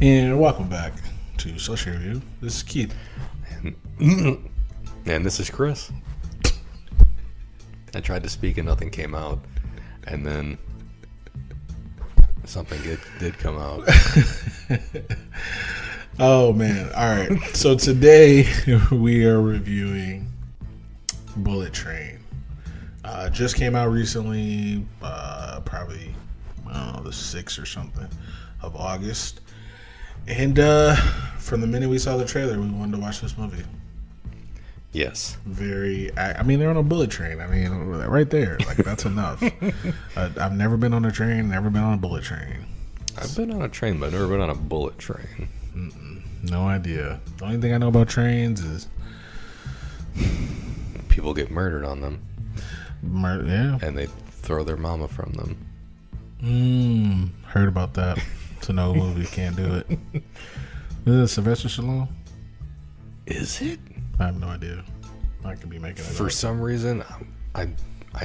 And welcome back to Slushie Review. This is Keith. And this is Chris. I tried to speak and nothing came out. And then something did come out. Oh, man. All right. So today we are reviewing Bullet Train. Just came out recently, probably, I don't know, the 6th or something of August. And from the minute we saw the trailer, we wanted to watch this movie. Yes. I mean, they're on a bullet train. I mean, right there. Like, that's enough. I've never been on a train, never been on a bullet train. I've been on a train, but I've never been on a bullet train. No idea. The only thing I know about trains is people get murdered on them. Yeah. And they throw their mama from them. Heard about that. It's an old movie. Can't do it. Is it Sylvester Stallone? Is it? I have no idea. I could be making it For up. some reason, I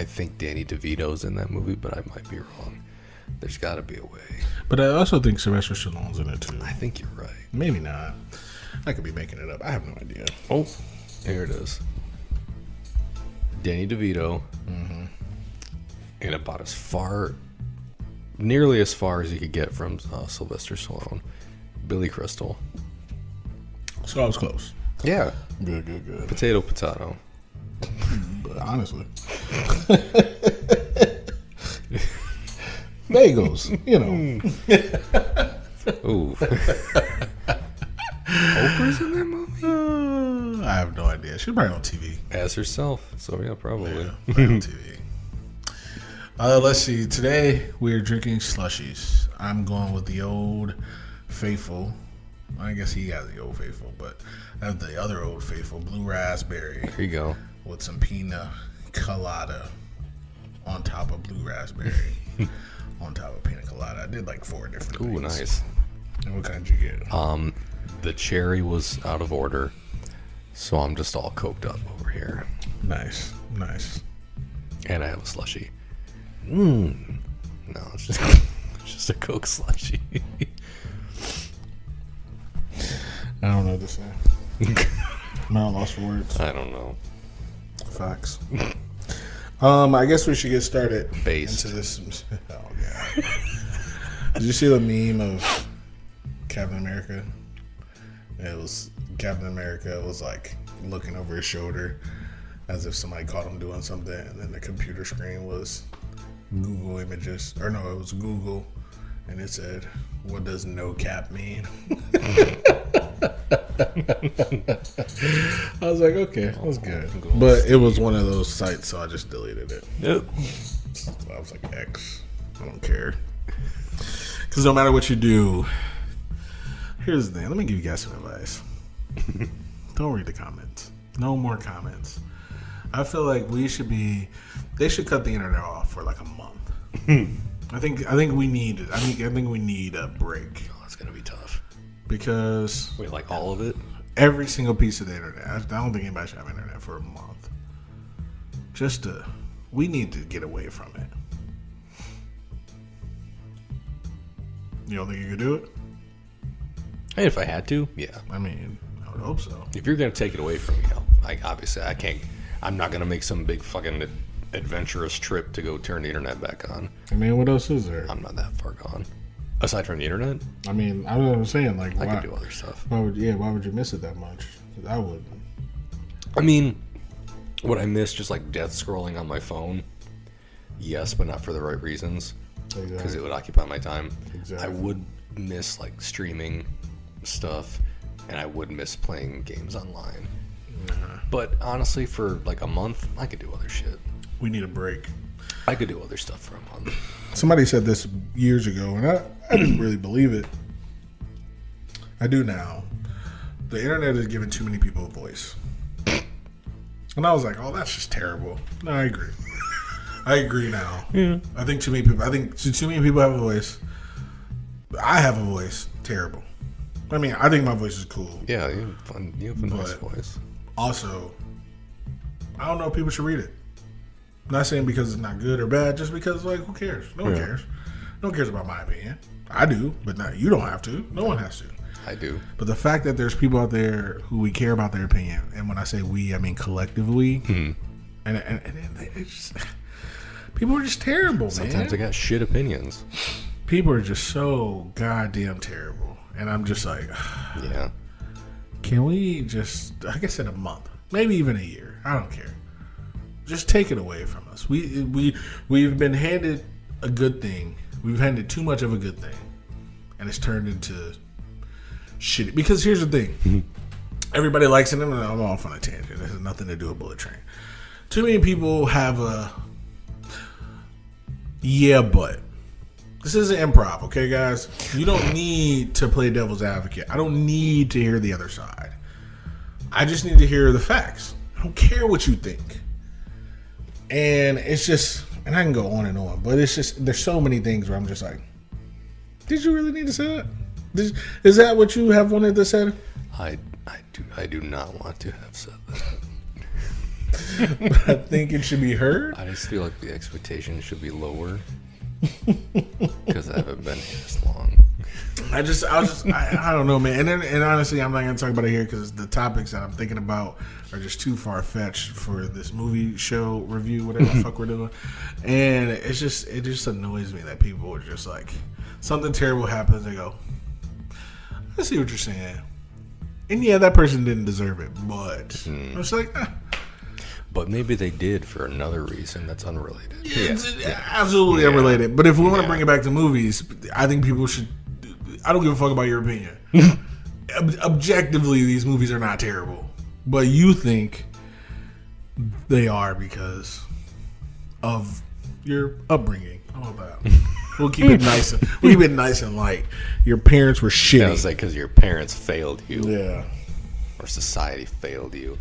think Danny DeVito's in that movie, but I might be wrong. There's got to be a way. But I also think Sylvester Stallone's in it too. I think you're right. Maybe not. I could be making it up. I have no idea. Oh, here it is. Danny DeVito. Mm-hmm. And about nearly as far as you could get from Sylvester Stallone. Billy Crystal. So I was close. Yeah. Good. Potato. But honestly. Bagels, you know. Ooh. Oprah's in that movie? I have no idea. She's probably on TV. As herself. So, yeah, probably. Yeah, probably on TV. Let's see. Today, we're drinking slushies. I'm going with the old faithful. I guess he has the old faithful, but I have the other old faithful, blue raspberry. There you go. With some pina colada on top of blue raspberry. On top of pina colada. I did like 4 different things. Ooh, nice. And what kind did you get? The cherry was out of order, so I'm just all coked up over here. Nice. And I have a slushie. No, it's just a Coke slushie. I don't know what to say. I'm at a loss for words. I don't know. Facts. I guess we should get started. Based. Into this. Oh, God. Did you see the meme of Captain America? It was Captain America was like looking over his shoulder as if somebody caught him doing something, and then the computer screen was Google Images. Or no, it was Google, and it said, "What does no cap mean?" I was like, okay, that was good. But it was one of those sites, so I just deleted it. Yep. So I was like, X. I don't care. Because no matter what you do, here's the thing. Let me give you guys some advice. Don't read the comments. No more comments. I feel like they should cut the internet off for like a month. I think we need a break. Oh, it's gonna be tough. Because Wait, like all of it? every single piece of the internet. I don't think anybody should have internet for a month. We need to get away from it. You don't think you could do it? Hey, if I had to, yeah. I mean, I would hope so. If you're gonna take it away from me, obviously I can't. I'm not gonna make some big fucking adventurous trip to go turn the internet back on. I mean, what else is there? I'm not that far gone. Aside from the internet, I mean, I was saying, like, I could do other stuff. Why would you miss it that much? 'Cause I wouldn't. I mean, would I miss just like death scrolling on my phone? Yes, but not for the right reasons. Because it would occupy my time. Exactly. I would miss like streaming stuff, and I would miss playing games online. But honestly, for like a month, I could do other shit. We need a break. I could do other stuff for a month. Somebody said this years ago, and I didn't really believe it. I do now. The internet is giving too many people a voice. And I was like, oh, that's just terrible. No, I agree. I agree now. Yeah. I think too many people have a voice. I have a voice. Terrible. I mean, I think my voice is cool. Yeah, you have a nice voice. Also, I don't know if people should read it. I'm not saying because it's not good or bad, just because, like, who cares? No one cares. No one cares about my opinion. I do, but not you. Don't have to. No one has to. I do. But the fact that there's people out there who we care about their opinion, and when I say we, I mean collectively, and it's just, people are just terrible, Sometimes I got shit opinions. People are just so goddamn terrible, and I'm just like, Yeah. can we just, like I said, a month, maybe even a year? I don't care. Just take it away from us. We've been handed a good thing. We've handed too much of a good thing, and it's turned into shit. Because here's the thing: everybody likes it. I'm off on a tangent. It has nothing to do with Bullet Train. Too many people have a but. This isn't improv, okay, guys? You don't need to play devil's advocate. I don't need to hear the other side. I just need to hear the facts. I don't care what you think. And it's just, and I can go on and on, but it's just, there's so many things where I'm just like, did you really need to say that? Is that what you have wanted to say? I do not want to have said that. I think it should be heard. I just feel like the expectation should be lower because I haven't been here this long. I don't know, man. And honestly, I'm not going to talk about it here because the topics that I'm thinking about are just too far fetched for this movie show review, whatever the fuck we're doing. And it just annoys me that people are just like, something terrible happens, they go, I see what you're saying. And yeah, that person didn't deserve it, but I was like, But maybe they did for another reason that's unrelated. Absolutely unrelated. But if we want to bring it back to movies, I think people should. I don't give a fuck about your opinion. Objectively, these movies are not terrible, but you think they are because of your upbringing. How about that? We'll keep it nice. We'll keep it nice and light. Your parents were shitty. I was like, because your parents failed you. Yeah. Or society failed you.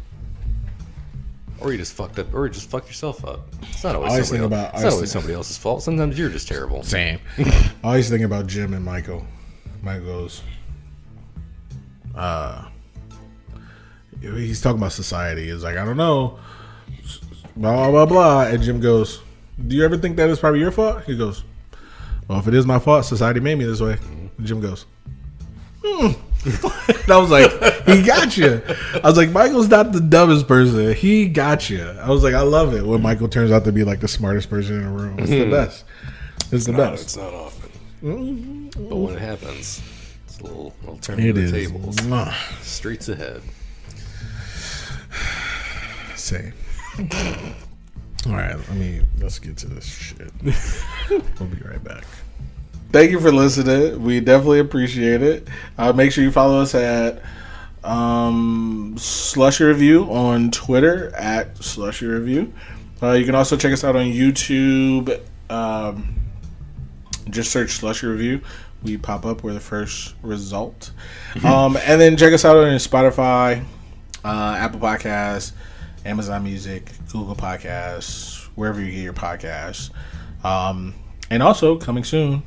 Or you just fucked up, or you just fucked yourself up. It's not always somebody else's fault. Sometimes you're just terrible. Same. I always think about Jim and Michael. Michael goes, he's talking about society. He's like, I don't know, blah, blah, blah. And Jim goes, do you ever think that is probably your fault? He goes, well, if it is my fault, society made me this way. And Jim goes, And I was like, he got you. I was like, Michael's not the dumbest person. He got you. I was like, I love it when Michael turns out to be like the smartest person in the room. It's the best. It's the best. It's not often. But when it happens, it's a little turn of the tables. Streets ahead. Same. All right, let's get to this shit. We'll be right back. Thank you for listening. We definitely appreciate it. Make sure you follow us at Slushie Review on Twitter at Slushie Review. You can also check us out on YouTube. Just search Slushie Review. We pop up. We're the first result. And then check us out on Spotify, Apple Podcasts, Amazon Music, Google Podcasts, wherever you get your podcasts. And also, coming soon,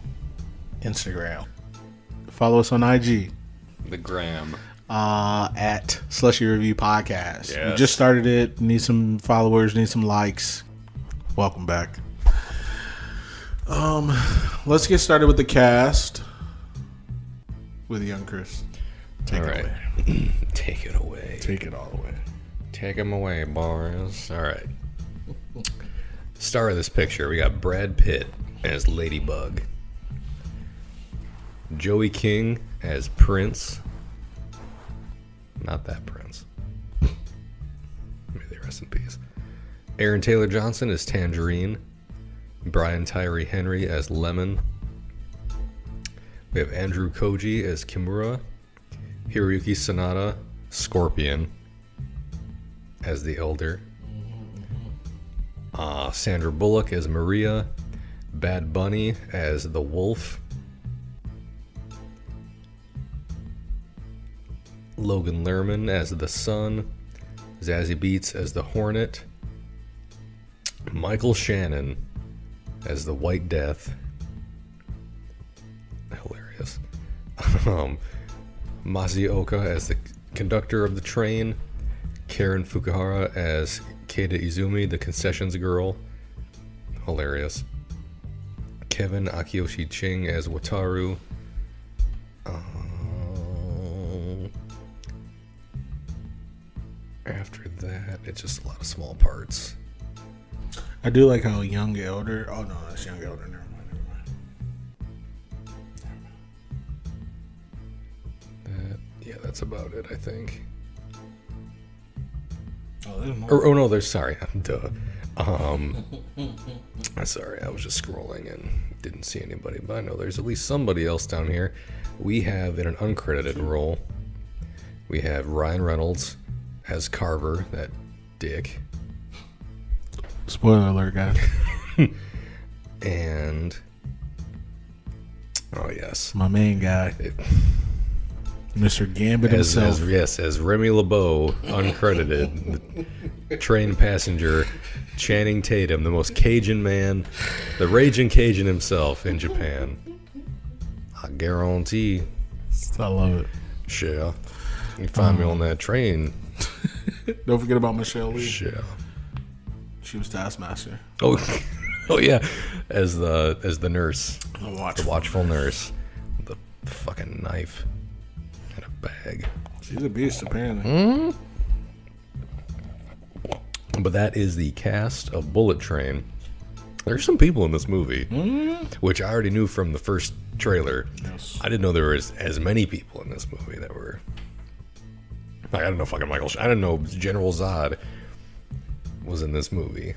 Instagram. Follow us on IG. The gram. At Slushie Review Podcast. Yes. We just started it. Need some followers. Need some likes. Welcome back. Let's get started with the cast. With young Chris. Take it away. Take it away. Take it all away. Take him away, boys. All right. Star of this picture, we got Brad Pitt as Ladybug. Joey King as Prince. Not that Prince. May they rest in peace. Aaron Taylor Johnson as Tangerine. Brian Tyree Henry as Lemon. We have Andrew Koji as Kimura. Hiroyuki Sanada, Scorpion, as the Elder. Sandra Bullock as Maria. Bad Bunny as the Wolf. Logan Lerman as the Sun. Zazie Beetz as the Hornet. Michael Shannon as the White Death. Hilarious. Masaoka as the conductor of the train. Karen Fukuhara as Keita Izumi, the concessions girl. Hilarious. Kevin Akiyoshi Ching as Wataru. After that, it's just a lot of small parts. I do like how Young Elder. Oh no, that's Young Elder. Never mind. Yeah, that's about it, I think. Oh, there's more. Oh no, there's sorry, duh. Sorry, I was just scrolling and didn't see anybody, but I know there's at least somebody else down here. We have in an uncredited role, we have Ryan Reynolds as Carver, that dick, Spoiler alert, guys. and oh yes, My main guy, Mr. Gambit himself. as Remy LeBeau, uncredited, the train passenger, Channing Tatum, the most Cajun man, the raging Cajun himself in Japan. I guarantee. I love it. Sure. You find me on that train. Don't forget about Michelle Lee. Sure. She was Taskmaster. Oh, oh yeah, as the nurse, The the watchful nurse, with the fucking knife and a bag. She's a beast, apparently. But that is the cast of Bullet Train. There's some people in this movie, which I already knew from the first trailer. Yes. I didn't know there was as many people in this movie that were. Like, I didn't know fucking I didn't know General Zod was in this movie.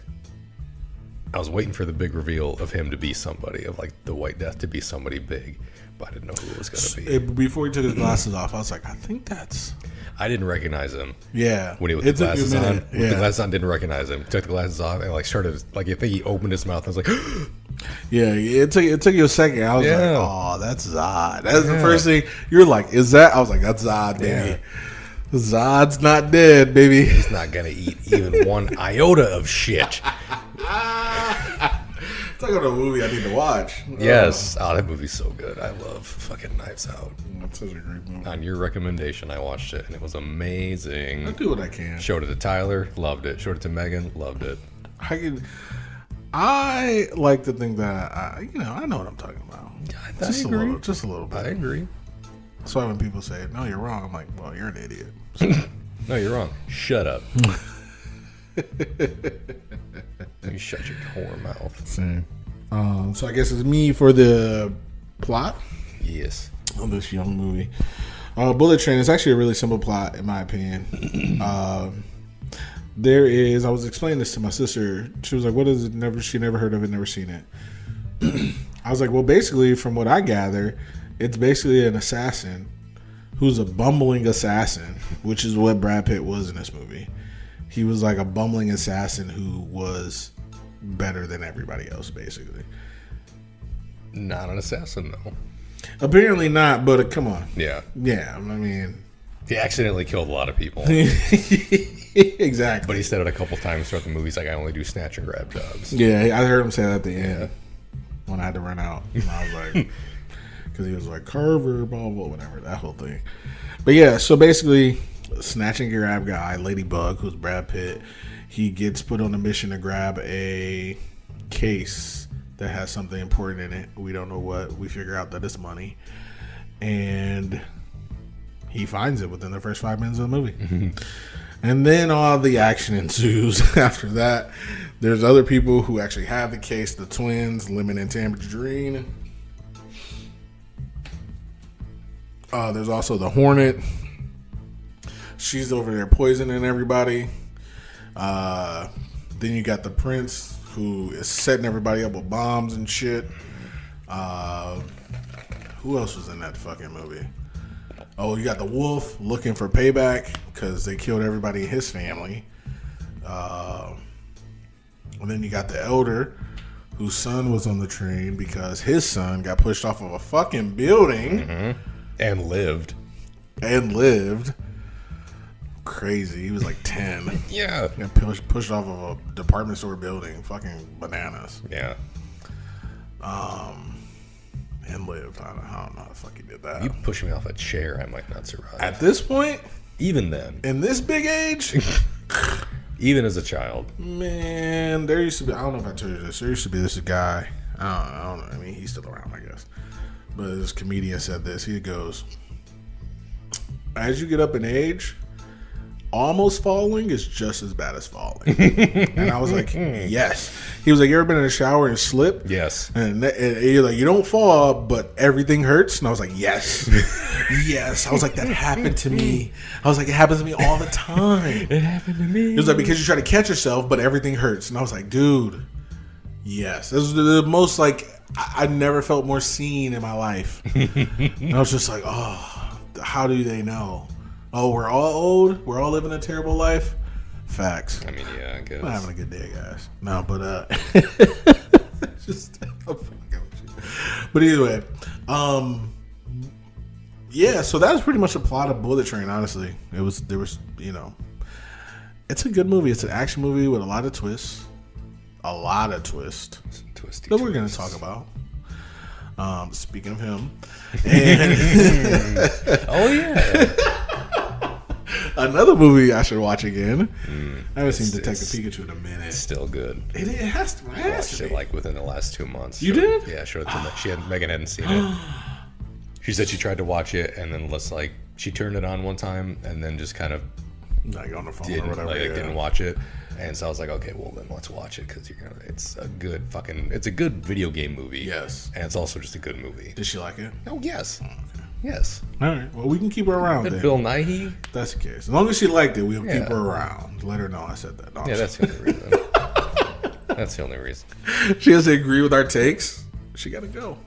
I was waiting for the big reveal of him to be somebody, of like the White Death to be somebody big, but I didn't know who it was going to be. Before he took his glasses off, I was like, I think that's. I didn't recognize him. Yeah. When he with the glasses on. With Yeah. the glasses on, didn't recognize him. Took the glasses off and like started, like I think he opened his mouth and was like, Yeah, it took you a second. I was like, Yeah. oh, that's Zod. That's the first thing. You're like, is that? I was like, that's Zod, baby. Yeah. Zod's not dead, baby. he's not going to eat even one iota of shit. Talk about a movie I need to watch. Yes. Oh, that movie's so good. I love fucking Knives Out. That's such a great movie. On your recommendation, I watched it and it was amazing. I do what I can. Showed it to Tyler, loved it. Showed it to Megan, loved it. I like to think that I know what I'm talking about. I agree. Just a little bit. I agree. That's why when people say, "No, you're wrong," I'm like, "Well, you're an idiot." No, you're wrong. Shut up. You shut your whore mouth. Same. So I guess it's me for the plot Yes. of this young movie. Bullet Train is actually a really simple plot, in my opinion. There is. I was explaining this to my sister. She was like, "What is it?" She never heard of it. Never seen it. I was like, "Well, basically, from what I gather, it's basically an assassin who's a bumbling assassin, which is what Brad Pitt was in this movie. He was like a bumbling assassin who was better than everybody else, basically. Not an assassin, though. Apparently not, but come on. Yeah. Yeah, I mean... He accidentally killed a lot of people. Exactly. But he said it a couple times throughout the movie. He's like, I only do snatch and grab jobs. Yeah, I heard him say that at the end when I had to run out. And I was like... Because he was like, Carver, blah, blah, whatever, that whole thing. But yeah, so basically, snatch and grab guy, Ladybug, who's Brad Pitt, he gets put on a mission to grab a case that has something important in it. We don't know what. We figure out that it's money. And he finds it within the first 5 minutes of the movie. And then all the action ensues after that. There's other people who actually have the case, the twins, Lemon and Tangerine. There's also the Hornet. She's over there poisoning everybody. Then you got the Prince, who is setting everybody up with bombs and shit. Who else was in that fucking movie? Oh, you got the Wolf looking for payback because they killed everybody in his family. And then you got the Elder, whose son was on the train because his son got pushed off of a fucking building. Mm-hmm. And lived. Crazy. He was like 10. Yeah. Got pushed off of a department store building. Fucking bananas. Yeah. And lived. I don't know how the fuck he did that. You push me off a chair, I might not survive. At this point, even then, in this big age, even as a child, man, there used to be, I don't know if I told you this, there used to be this guy, I don't know, I mean, he's still around, I guess. But this comedian said this. He goes, as you get up in age, almost falling is just as bad as falling. And I was like, yes. He was like, you ever been in a shower and slip? Yes. And you're like, you don't fall, but everything hurts. And I was like, yes. Yes. I was like, that happened to me. I was like, it happens to me all the time. It happened to me. It was like, because you try to catch yourself, but everything hurts. And I was like, dude, yes. This was the most, like, I never felt more seen in my life. And I was just like, oh, how do they know? Oh, we're all old. We're all living a terrible life. Facts. I mean, yeah, I guess. I'm having a good day, guys. No, but just but either way, yeah. So that was pretty much the plot of Bullet Train. Honestly, there was it's a good movie. It's an action movie with a lot of twists, Twisty. that we're going to talk about. Speaking of him, and oh yeah. Another movie I should watch again. I haven't seen Detective Pikachu in a minute. It's still good. It has to. I watched it like within the last 2 months. You did? Yeah, showed it to Megan hadn't seen it. She said she tried to watch it and then she turned it on one time and then just kind of like on the phone or whatever. Didn't watch it. And so I was like, okay, well then let's watch it because it's a good video game movie. Yes, and it's also just a good movie. Did she like it? Oh yes. Oh, okay. Yes. All right. Well, we can keep her around. Then. Bill Nighy. That's the case. As long as she liked it, we'll keep her around. Let her know I said that. No, yeah, that's the only reason. That's the only reason. She doesn't agree with our takes. She got to go.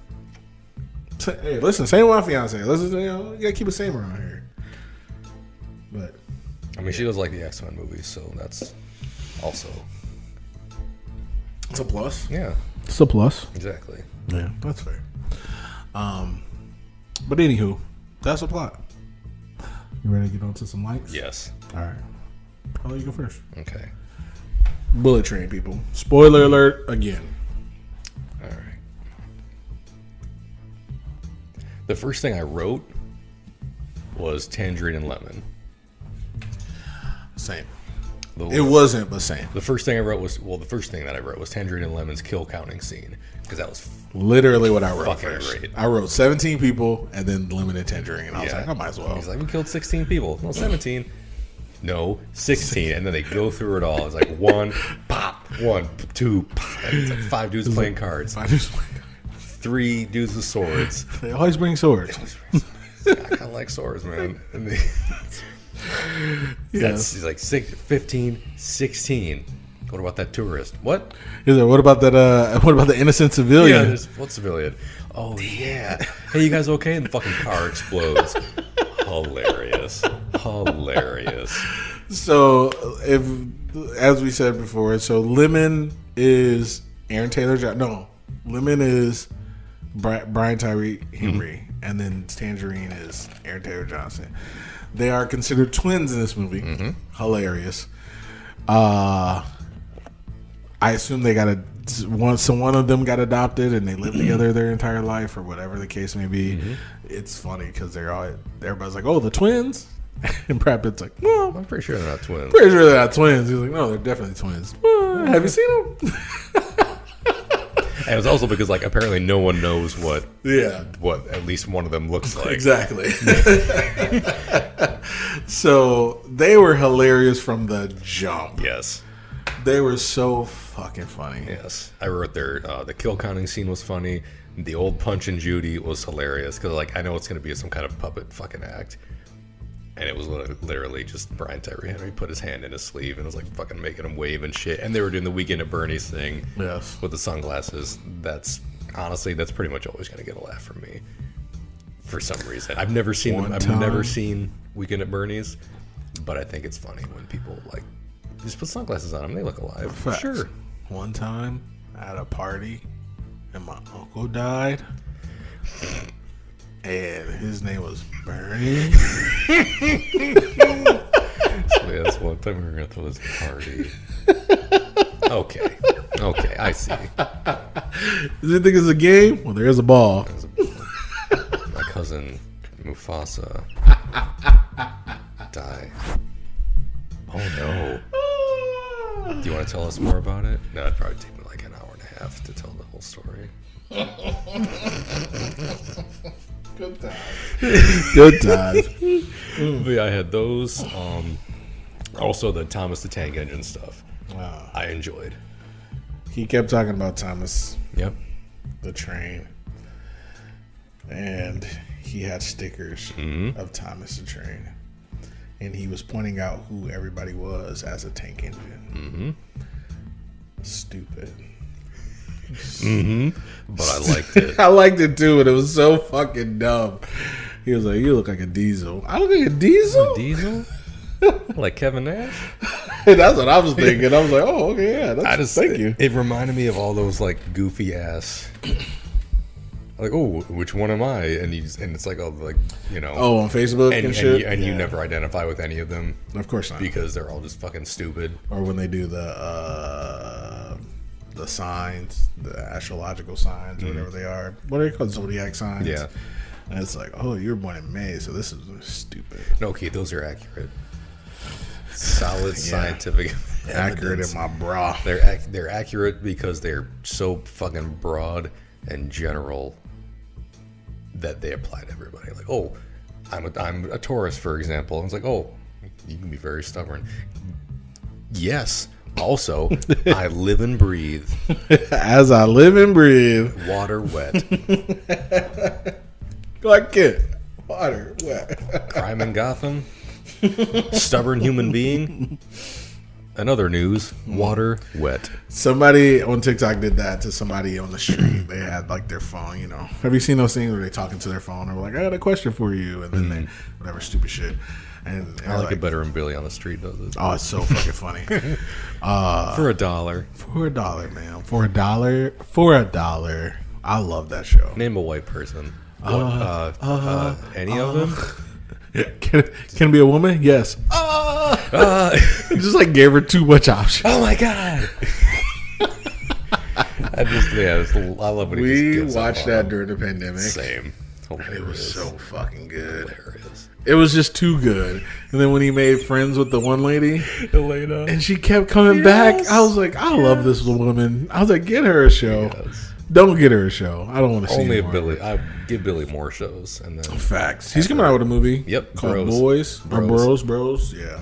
Hey, listen. Same with my fiance. Listen, you gotta keep it same around here. But I mean, she does like the X-Men movies, so that's also it's a plus. Yeah, it's a plus. Exactly. Yeah, that's fair. But anywho, that's the plot. You ready to get on to some likes? Yes. All right. I'll let you go first. Okay. Bullet Train, people. Spoiler alert again. All right. The first thing I wrote was tangerine and lemon. Same. It wasn't, but same. The first thing I wrote was tangerine and lemon's kill counting scene because that was literally what I wrote. Fucking first. great. I wrote 17 people and then lemon and tangerine. And I was like, I might as well. He's like, we killed 16 people. No, 17. No, 16. And then they go through it all. It's like 1, pop, 1, 2, pop. And it's like 5 dudes playing cards. 3 dudes with swords. They always bring swords. I kind of like swords, man. And he's like 15, 16. What about that tourist? What? He's like, what about that? What about the innocent civilian? Yeah, what civilian? Oh yeah. Hey, you guys okay? And the fucking car explodes. Hilarious. So, as we said before, so lemon is Aaron Taylor Johnson. No, lemon is Brian Tyree Henry, and then tangerine is Aaron Taylor Johnson. They are considered twins in this movie. Mm-hmm. Hilarious. I assume they got one of them got adopted and they lived together their entire life or whatever the case may be. Mm-hmm. It's funny because everybody's like, oh, the twins? And Brad Pitt's like, well, I'm pretty sure they're not twins. Pretty sure they're not twins. He's like, no, they're definitely twins. Well, have you seen them? And it was also because apparently no one knows what at least one of them looks like. Exactly. So they were hilarious from the jump. Yes. They were so fucking funny. Yes. I wrote the kill counting scene was funny. The old Punch and Judy was hilarious because I know it's going to be some kind of puppet fucking act. And it was literally just Brian Tyree Henry put his hand in his sleeve and was fucking making him wave and shit. And they were doing the Weekend at Bernie's thing with the sunglasses. That's pretty much always going to get a laugh from me for some reason. I've never seen Weekend at Bernie's, but I think it's funny when people just put sunglasses on them. They look alive. Facts. Sure. One time at a party and my uncle died. And his name was Bernie. That's one time we were going to throw this party. Okay, I see. Does he think it's a game? Well, there is a ball. My cousin Mufasa died. Oh no. Do you want to tell us more about it? No, it'd probably take me an hour and a half to tell the whole story. Good times. But yeah, I had those. Also, the Thomas the Tank Engine stuff, Wow. I enjoyed. He kept talking about Thomas Yep. the Train, and he had stickers of Thomas the Train, and he was pointing out who everybody was as a tank engine. Stupid. But I liked it. I liked it too, and it was so fucking dumb. He was like, "You look like a diesel." I look like a diesel. Diesel? Like Kevin Nash? That's what I was thinking. I was like, "Oh, okay, yeah." Thank you. It reminded me of all those like goofy ass. Like, oh, which one am I? And it's like, oh, like, you know. Oh, on Facebook and shit. And you never identify with any of them. Of course not, because they're all just fucking stupid. Or when they do the signs, the astrological signs, or whatever they are. What are they called? Zodiac signs. Yeah. And it's like, oh, you were born in May, so this is stupid. No, okay, those are accurate. Solid scientific accurate evidence. in my bra. They're accurate because they're so fucking broad and general that they apply to everybody. Like, oh, I'm a Taurus, for example. And it's like, oh, you can be very stubborn. Yes. Also, I live and breathe. As I live and breathe. Water wet. Like it. Water wet. Crime in Gotham. Stubborn human being. And other news, water wet. Somebody on TikTok did that to somebody on the street. They had like their phone, you know. Have you seen those things where they talking to their phone or like, I got a question for you, and then they whatever stupid shit. And I like it better when Billy on the street does it. Oh, it's so fucking funny. For $1. For $1, man. For $1. I love that show. Name a white person. Any of them? Can it be a woman? Yes. Just like gave her too much options. Oh my god! I love when he just We gives up watched on that them. during the pandemic. Same. And it was so fucking good. Hilarious. It was just too good. And then when he made friends with the one lady, Elena, and she kept coming back, I was like, I love this woman. I was like, get her a show. Yes. Don't get her a show. I don't want to see Only more. if Billy. I give Billy more shows, and then Facts. He's coming out with a movie. Yep, Called Bros. Bros. Yeah.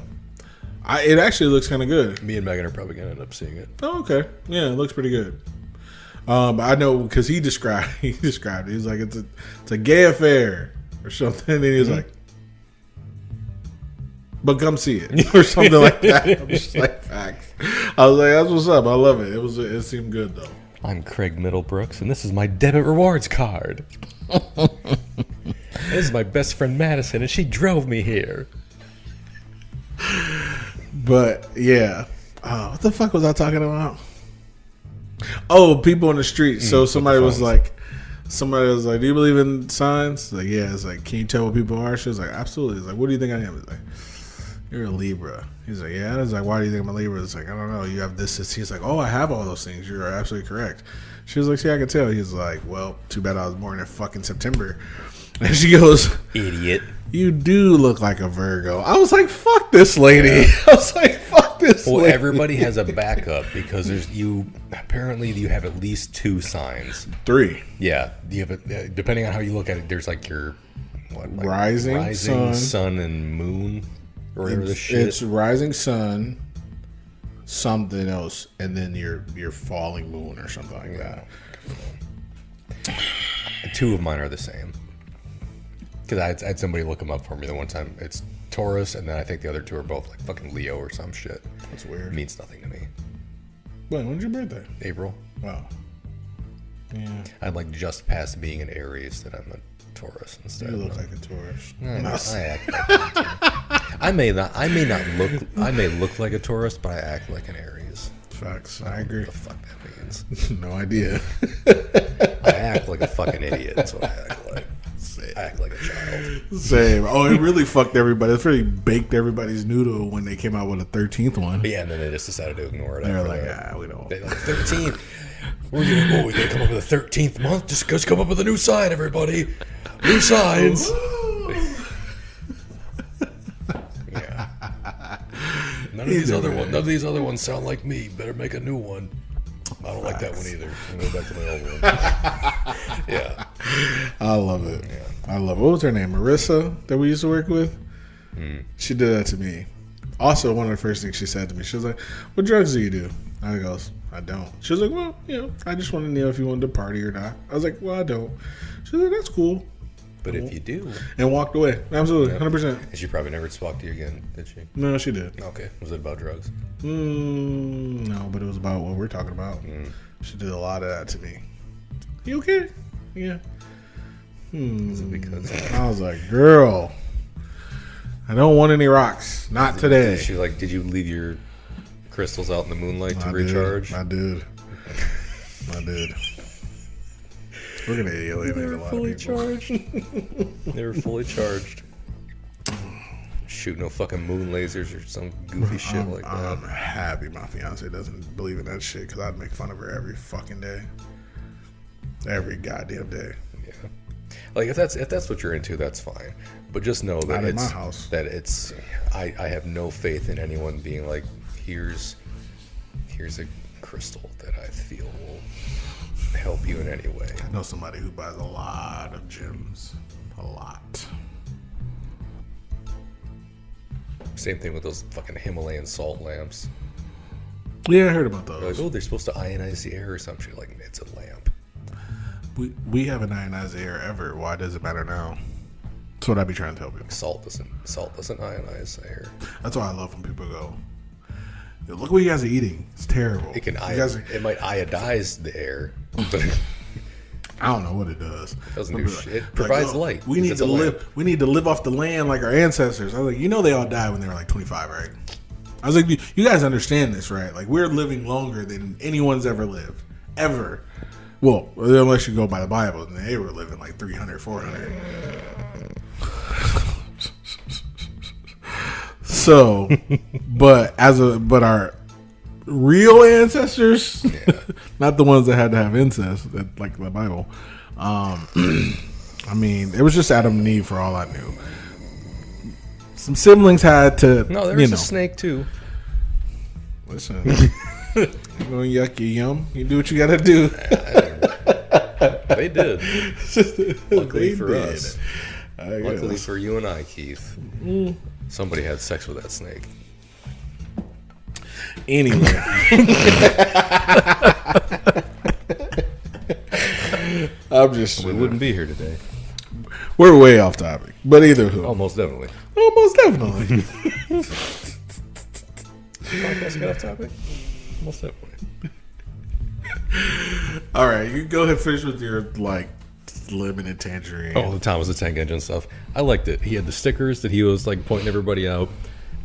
It actually looks kind of good. me and Megan are probably gonna end up seeing it. Oh, okay. Yeah, it looks pretty good. I know because he described it. He's like, it's a gay affair or something, and he was like, but come see it or something like that. I'm just like, facts. I was like, that's what's up. I love it. It seemed good though. I'm Craig Middlebrooks, and this is my debit rewards card. This is my best friend Madison, and she drove me here. But yeah, what the fuck was I talking about? Oh, people in the street. So somebody was like, do you believe in signs? Like, yeah. It's like, can you tell what people are? She was like, absolutely. It's like, what do you think I am? It's like, you're a Libra. He's like, yeah. It's like, why do you think I'm a Libra? It's like, I don't know. You have this. He's like, oh, I have all those things. You're absolutely correct. She was like, see, I can tell. He's like, well, too bad I was born in fucking September. And she goes, Idiot. you do look like a Virgo. I was like, fuck this lady. Yeah. I was like, fuck this lady. Well, everybody has a backup because apparently you have at least 2 signs. 3. Yeah, you have depending on how you look at it. There's like your rising sun and moon, or whatever the shit. It's rising sun, something else, and then your falling moon or something like that. 2 of mine are the same. Because I had somebody look them up for me the one time. It's Taurus, and then I think the other 2 are both like fucking Leo or some shit. That's weird. It means nothing to me. When's your birthday? April. Wow. Yeah. I'm like just past being an Aries that I'm a Taurus instead. You look like a Taurus. I act like one too. I may look like a Taurus, but I act like an Aries. Facts. I agree. What the fuck that means? No idea. I act like a fucking idiot. That's what I act like. Same. I act like a child. Same. Oh, it really fucked everybody. It really baked everybody's noodle when they came out with a 13th one. But yeah, and then they just decided to ignore it. They were after like, that. we don't. They're like, 13. We're gonna come up with a 13th month. Just come up with a new sign, everybody. New signs. Yeah. None of these other ones sound like me. Better make a new one. I don't like that one either. I'm going back to my old one. Yeah. I love it. Yeah. I love it. What was her name? Marissa that we used to work with? She did that to me. Also, one of the first things she said to me, she was like, "What drugs do you do?" I goes, "I don't." She was like, "Well, I just want to know if you wanted to party or not." I was like, "Well, I don't." She was like, "That's cool." But if you do, and walked away. Absolutely, 100%. And she probably never spoke to you again, did she? No, she did. Okay. Was it about drugs? No, but it was about what we're talking about. She did a lot of that to me. You okay? Yeah. Is it because I was like, girl, I don't want any rocks. Not today. Did you leave your crystals out in the moonlight to recharge? I did. We're gonna alienate a lot of people. Charged. They were fully charged. Shoot no fucking moon lasers or some goofy shit like that. I'm happy my fiance doesn't believe in that shit, because I'd make fun of her every fucking day. Every goddamn day. Yeah. Like if that's what you're into, that's fine. But just know that in my house. I have no faith in anyone being like, here's a crystal that I feel will help you in any way. I know somebody who buys a lot of gems. A lot. Same thing with those fucking Himalayan salt lamps. Yeah, I heard about those. They're like, oh, they're supposed to ionize the air or some shit. Like, it's a lamp. We haven't ionized the air ever. Why does it matter now? That's what I be trying to tell people. Salt doesn't ionize the air. That's why I love when people go, "Yo, look what you guys are eating. It's terrible." It might iodize the air, but I don't know what it does. It doesn't do shit. It provides light. We need to live. We need to live off the land like our ancestors. I was like, they all died when they were like 25, right? I was like, you guys understand this, right? Like, we're living longer than anyone's ever lived, ever. Well, unless you go by the Bible, and they were living like 300, 400. So, but our real ancestors, not the ones that had to have incest, like the Bible. I mean, it was just Adam and Eve for all I knew. Some siblings had to. No, there was a snake too. Listen, you're going yuck, you yum. You do what you got to do. They did. Luckily for did. us. Luckily for you and I, Keith. Somebody had sex with that snake. Anyway. I'm just. We wouldn't be here today. We're way off topic. But either who. Almost definitely. Podcast got off topic? Almost definitely. All right. You go ahead and finish with your, limited tangerine. Oh, the Thomas the Tank Engine stuff. I liked it. He had the stickers that he was, pointing everybody out.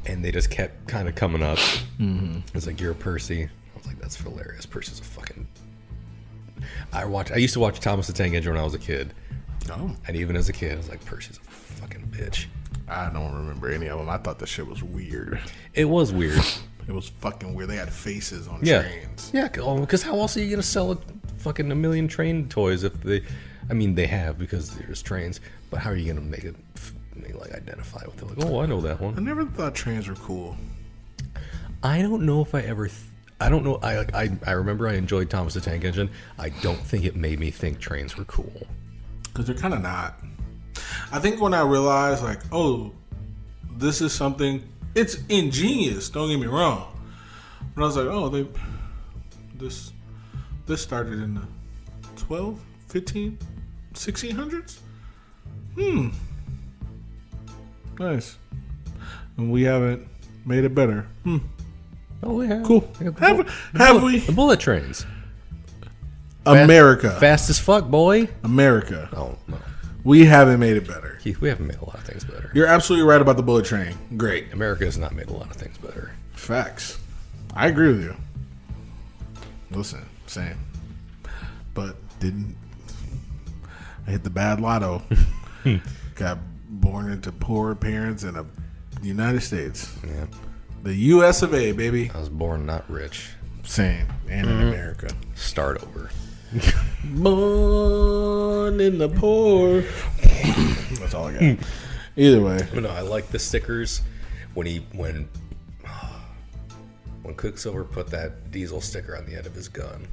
And they just kept kind of coming up. Mm-hmm. It's like, you're a Percy. I was like, that's hilarious. Percy's a fucking... I used to watch Thomas the Tank Engine when I was a kid. Oh. And even as a kid, I was like, Percy's a fucking bitch. I don't remember any of them. I thought the shit was weird. It was weird. It was fucking weird. They had faces on trains. Yeah, because how else are you going to sell a million train toys if they... I mean, they have because there's trains. But how are you going to make it... identify with it. Like, oh, I know that one. I never thought trains were cool. I don't know if I ever... I don't know. I remember I enjoyed Thomas the Tank Engine. I don't think it made me think trains were cool. Because they're kind of not. I think when I realized, this is something... It's ingenious, don't get me wrong. But I was like, this started in the 12, 15, 1600s? Nice. And we haven't made it better. Oh, we have. Cool. Have we? The bullet trains. America. Fast as fuck, boy. America. Oh, no. We haven't made it better. Keith, we haven't made a lot of things better. You're absolutely right about the bullet train. Great. America has not made a lot of things better. Facts. I agree with you. Listen, same. But I hit the bad lotto. Got born into poor parents in the United States. Yeah. The U.S. of A, baby. I was born not rich. Same. And in America. Start over. Born in the poor. That's all I got. Either way. But no, I like the stickers. When Quicksilver put that diesel sticker on the end of his gun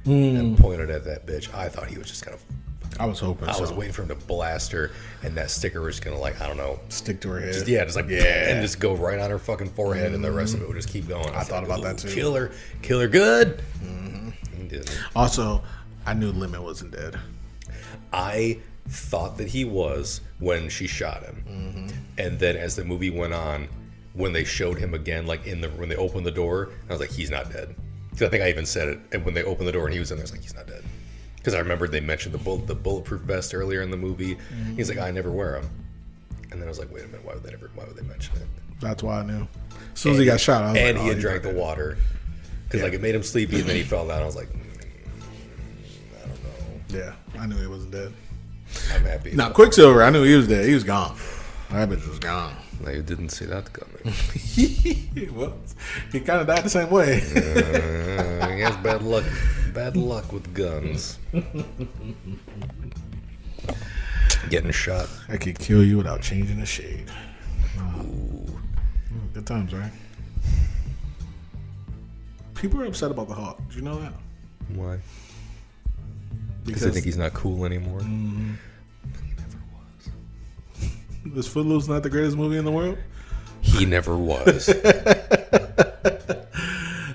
and pointed at that bitch, I thought he was just gonna I was hoping. I was waiting for him to blast her, and that sticker was gonna like, I don't know, stick to her head. just and just go right on her fucking forehead, and the rest of it would just keep going. I thought about that too. Kill her good. He didn't. Also, I knew Lemon wasn't dead. I thought that he was when she shot him, and then as the movie went on, when they showed him again, like when they opened the door, I was like, he's not dead. Because I think I even said it, and when they opened the door and he was in there, I was like, he's not dead. Because I remember they mentioned the bulletproof vest earlier in the movie. He's like, I never wear them. And then I was like, wait a minute, why would they mention it? That's why I knew. As soon as he got shot, I was and like, he had drank the water. Because like it made him sleepy, and then he fell down. I was like, I don't know. Yeah, I knew he wasn't dead. I'm happy. Now, Quicksilver, I knew he was dead. He was gone. That bitch was gone. No, you didn't see that coming. Well, he kind of died the same way. He has bad luck. Bad luck with guns. Getting shot. I could kill you without changing a shade. Good times, right? People are upset about the Hulk. Did you know that? Why? Because they think he's not cool anymore. Mm-hmm. He never was. Is Footloose not the greatest movie in the world? He never was.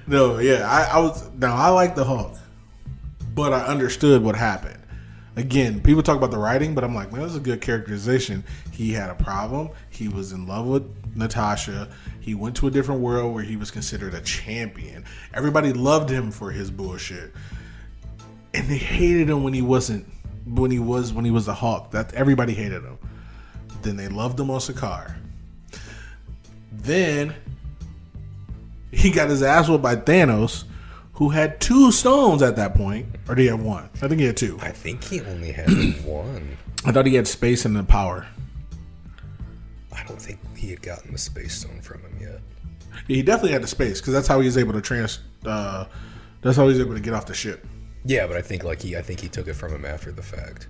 No, yeah, I was. Now I like the Hulk, but I understood what happened. Again, people talk about the writing, but I'm like, man, this is a good characterization. He had a problem. He was in love with Natasha. He went to a different world where he was considered a champion. Everybody loved him for his bullshit, and they hated him when he wasn't. When he was the Hulk, that everybody hated him. Then they loved him on Sakaar. Then he got his ass whooped by Thanos, who had 2 stones at that point. Or did he have 1? I think he had 2. I think he only had 1. I thought he had space and the power. I don't think he had gotten the space stone from him yet. Yeah, he definitely had the space because that's how he was able to that's how he was able to get off the ship. Yeah, but I think he took it from him after the fact.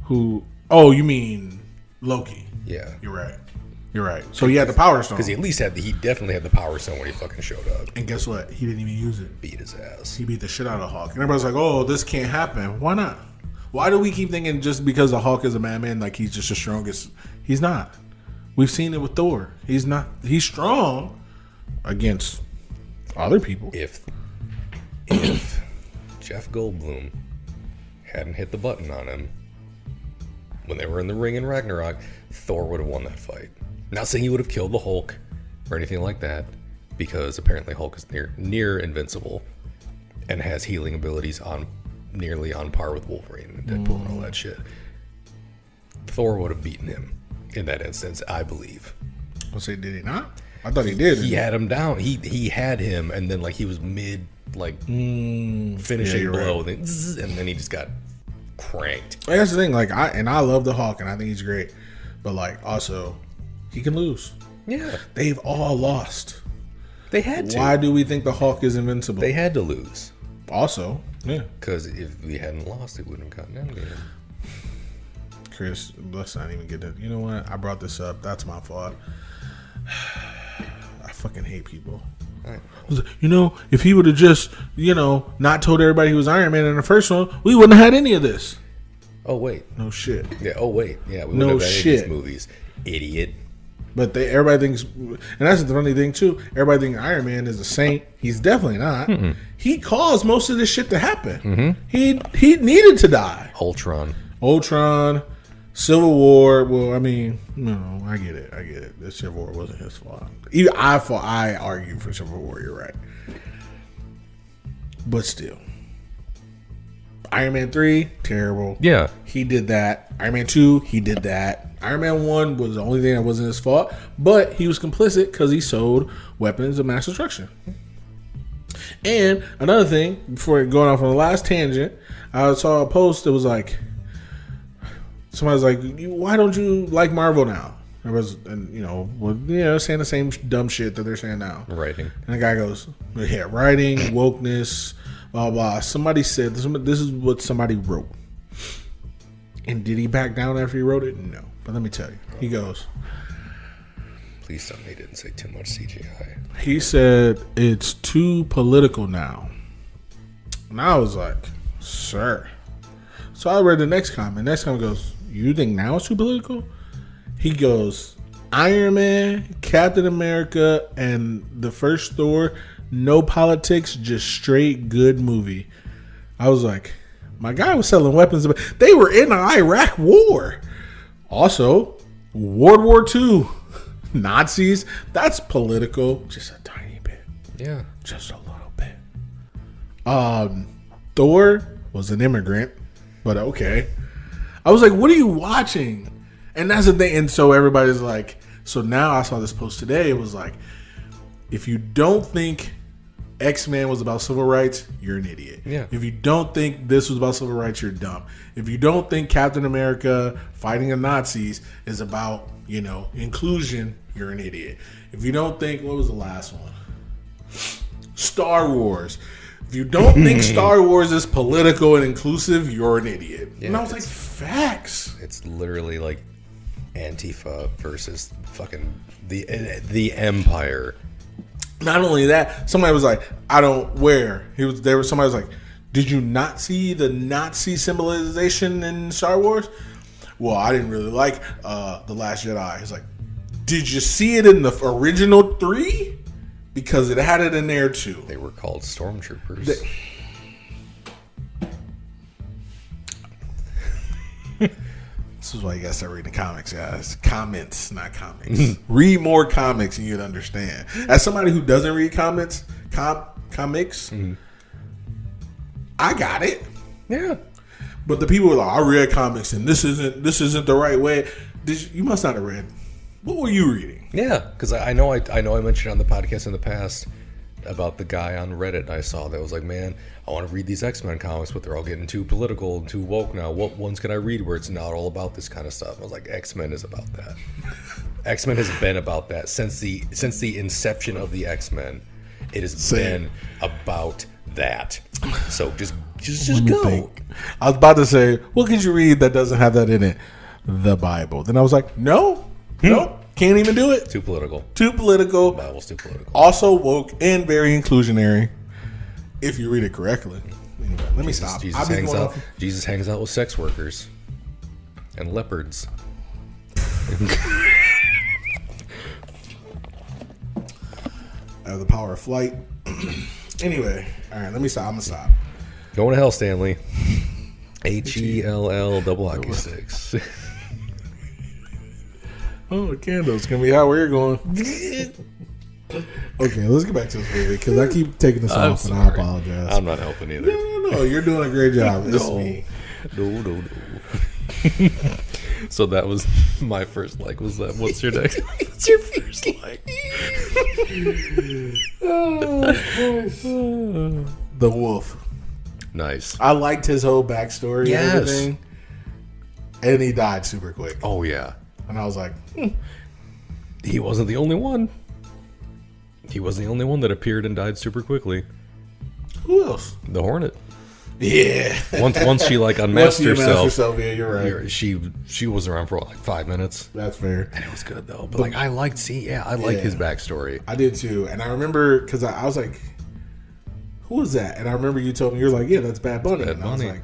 Who? Oh, you mean Loki? Yeah, you're right. You're right. So he had the power stone because he definitely had the power stone when he fucking showed up. And guess what? He didn't even use it. Beat his ass. He beat the shit out of Hulk. And everybody's like, "Oh, this can't happen." Why not? Why do we keep thinking just because the Hulk is a madman, like he's just the strongest? He's not. We've seen it with Thor. He's not. He's strong against other people. If Jeff Goldblum hadn't hit the button on him when they were in the ring in Ragnarok, Thor would have won that fight. Not saying he would have killed the Hulk or anything like that, because apparently Hulk is near invincible and has healing abilities nearly on par with Wolverine and Deadpool and all that shit. Thor would have beaten him in that instance, I believe. I'll say, did he not? I thought he did. He had him down. He had him, and then like he was mid finishing blow, right. And then he just got cranked. That's the thing. Like I love the Hulk, and I think he's great, but like also he can lose. Yeah, they've all lost. They had to. Why do we think the Hulk is invincible? They had to lose. Also, yeah. Because if we hadn't lost, it wouldn't have gotten animated. Chris, let's not even get that. You know what? I brought this up. That's my fault. I fucking hate people. You know, if he would have just, not told everybody he was Iron Man in the first one, we wouldn't have had any of this. Oh, wait. No shit. Yeah, oh, wait. Yeah, we wouldn't have had any of these movies. Idiot. But everybody thinks, and that's the funny thing too, everybody thinks Iron Man is a saint. He's definitely not. Mm-mm. He caused most of this shit to happen. Mm-hmm. He needed to die. Ultron, Civil War. Well, I mean, no, I get it. The Civil War wasn't his fault. I argue for Civil War. You're right, but still, Iron Man 3, terrible. Yeah, he did that. Iron Man 2, he did that. Iron Man 1 was the only thing that wasn't his fault, but he was complicit because he sold weapons of mass destruction. And another thing, before going off on the last tangent, I saw a post that was like, somebody was like, "Why don't you like Marvel now?" It was, saying the same dumb shit that they're saying now. Writing. And the guy goes, "Yeah, writing, wokeness, blah blah." Somebody said this is what somebody wrote. And did he back down after he wrote it? No. But let me tell you, he goes, "Please tell me he didn't say too much CGI." He said it's too political now. And I was like, "Sir." So I read the next comment. Next comment goes, you think now it's too political? He goes, Iron Man, Captain America, and the first Thor, no politics, just straight good movie. I was like, my guy was selling weapons. They were in the Iraq War. Also, World War II. Nazis. That's political. Just a tiny bit. Yeah. Just a little bit. Thor was an immigrant, but okay. I was like, what are you watching? And that's the thing. And so everybody's like, so now I saw this post today. It was like, if you don't think X-Men was about civil rights, you're an idiot. Yeah. If you don't think this was about civil rights, you're dumb. If you don't think Captain America fighting the Nazis is about, inclusion, you're an idiot. If you don't think, what was the last one? Star Wars. If you don't think Star Wars is political and inclusive, you're an idiot. Yeah, and I was like, facts. It's literally like Antifa versus fucking the Empire. Not only that, somebody was like, I don't wear. Somebody was like, did you not see the Nazi symbolization in Star Wars? Well, I didn't really like The Last Jedi. He's like, did you see it in the original 3? Because it had it in there too. They were called stormtroopers. This is why you gotta start reading comics, guys. Comments, not comics. Read more comics and you'd understand. As somebody who doesn't read comics, I got it. Yeah. But the people were like, I read comics and this isn't the right way. You must not have read. What were you reading? Yeah, because I know I mentioned on the podcast in the past about the guy on Reddit I saw that was like, man, I want to read these X-Men comics, but they're all getting too political and too woke now. What ones can I read where it's not all about this kind of stuff? I was like, X-Men is about that. X-Men has been about that since the inception of the X-Men. It has been about that. So just go. Think. I was about to say, what could you read that doesn't have that in it? The Bible. Then I was like, nope, can't even do it. Too political. The Bible's too political. Also woke and very inclusionary, if you read it correctly. Anyway, let me stop. Jesus hangs out with sex workers and leopards. I have the power of flight. Anyway, all right, let me stop. I'm gonna stop. Going to hell, Stanley. HELL6. Oh, the candle's gonna be hot where you're going. Okay, let's get back to this movie because I keep taking this off and I apologize. I'm not helping either. No, you're doing a great job. It's me. No. So that was my first like. Was that? What's your next? What's your first like? The wolf. Nice. I liked his whole backstory Yes. and everything. And he died super quick. Oh yeah. And I was like, He wasn't the only one. He wasn't the only one that appeared and died super quickly. who else? The Hornet. Yeah. Once she like unmasked herself. Yeah, you're right. She was around for like 5 minutes. That's fair. And it was good though. But like I liked his backstory. I did too. And I remember because I was like, who was that? And I remember you told me, you're like, yeah, that's Bad Bunny. Bad and I was Bunny. like,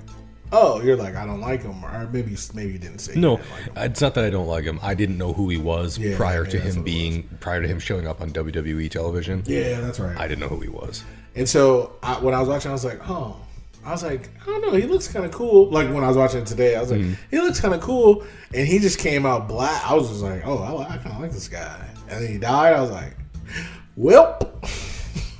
oh, you're like, I don't like him. Or maybe you didn't say No, you didn't like him. it's not that I don't like him. I didn't know who he was prior to that's him what it prior to him showing up on WWE television. Yeah, that's right. I didn't know who he was. And so when I was watching, I was like, I don't know, he looks kind of cool. Like when I was watching it today, I was like, he looks kind of cool. And he just came out black. I was just like, I kind of like this guy. And then he died. I was like, well.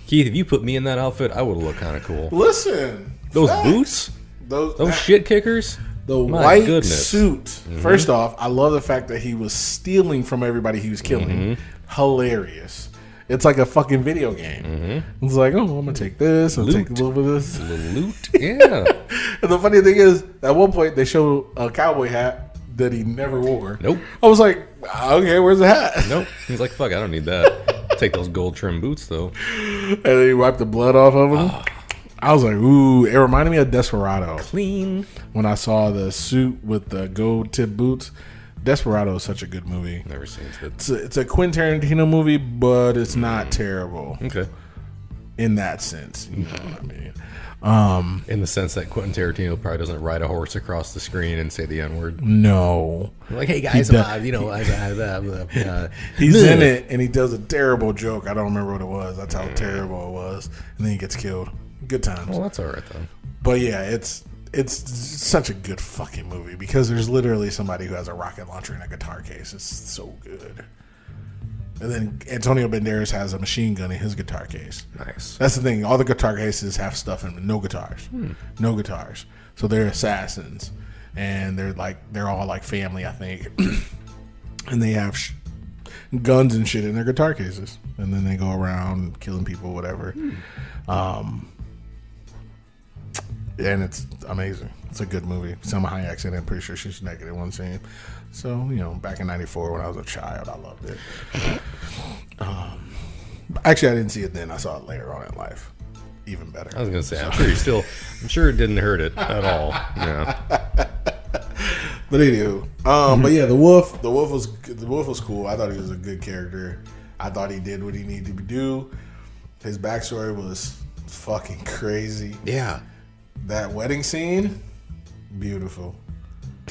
Keith, if you put me in that outfit, I would have looked kind of cool. Listen. Those facts. boots? Those shit kickers? The My white goodness. suit. First off, I love the fact that he was stealing from everybody he was killing. Hilarious. It's like a fucking video game. It's like, I'm going to take this. I'll take a little bit of this. A little loot? Yeah. And the funny thing is, at one point, they show a cowboy hat that he never wore. Nope. I was like, okay, where's the hat? Nope. He's like, fuck, I don't need that. Take those gold trim boots, though. And then he wiped the blood off of him. I was like, ooh, it reminded me of Desperado. Clean. When I saw the suit with the gold tip boots. Desperado is such a good movie. Never seen it. It's a Quentin Tarantino movie, but it's not terrible Okay. in that sense. You know what I mean? In the sense that Quentin Tarantino probably doesn't ride a horse across the screen and say the N-word. No. Like, hey guys, He's in it, and he does a terrible joke. I don't remember what it was. That's how terrible it was. And then he gets killed. Good times. Well, that's all right then. But yeah, it's such a good fucking movie because there's literally somebody who has a rocket launcher in a guitar case. It's so good. And then Antonio Banderas has a machine gun in his guitar case. Nice. That's the thing. All the guitar cases have stuff in them. No guitars. No guitars. So they're assassins. And they're all like family, I think. And they have guns and shit in their guitar cases. And then they go around killing people, whatever. And it's amazing. It's a good movie. Selma Hayek's in it. I'm pretty sure she's naked in one scene. So, back in 94 when I was a child, I loved it. Actually, I didn't see it then. I saw it later on in life. Even better. I was going to say, I'm sure it didn't hurt it at all. Yeah. But anywho, but yeah, the wolf was cool. I thought he was a good character. I thought he did what he needed to do. His backstory was fucking crazy. Yeah. That wedding scene, beautiful.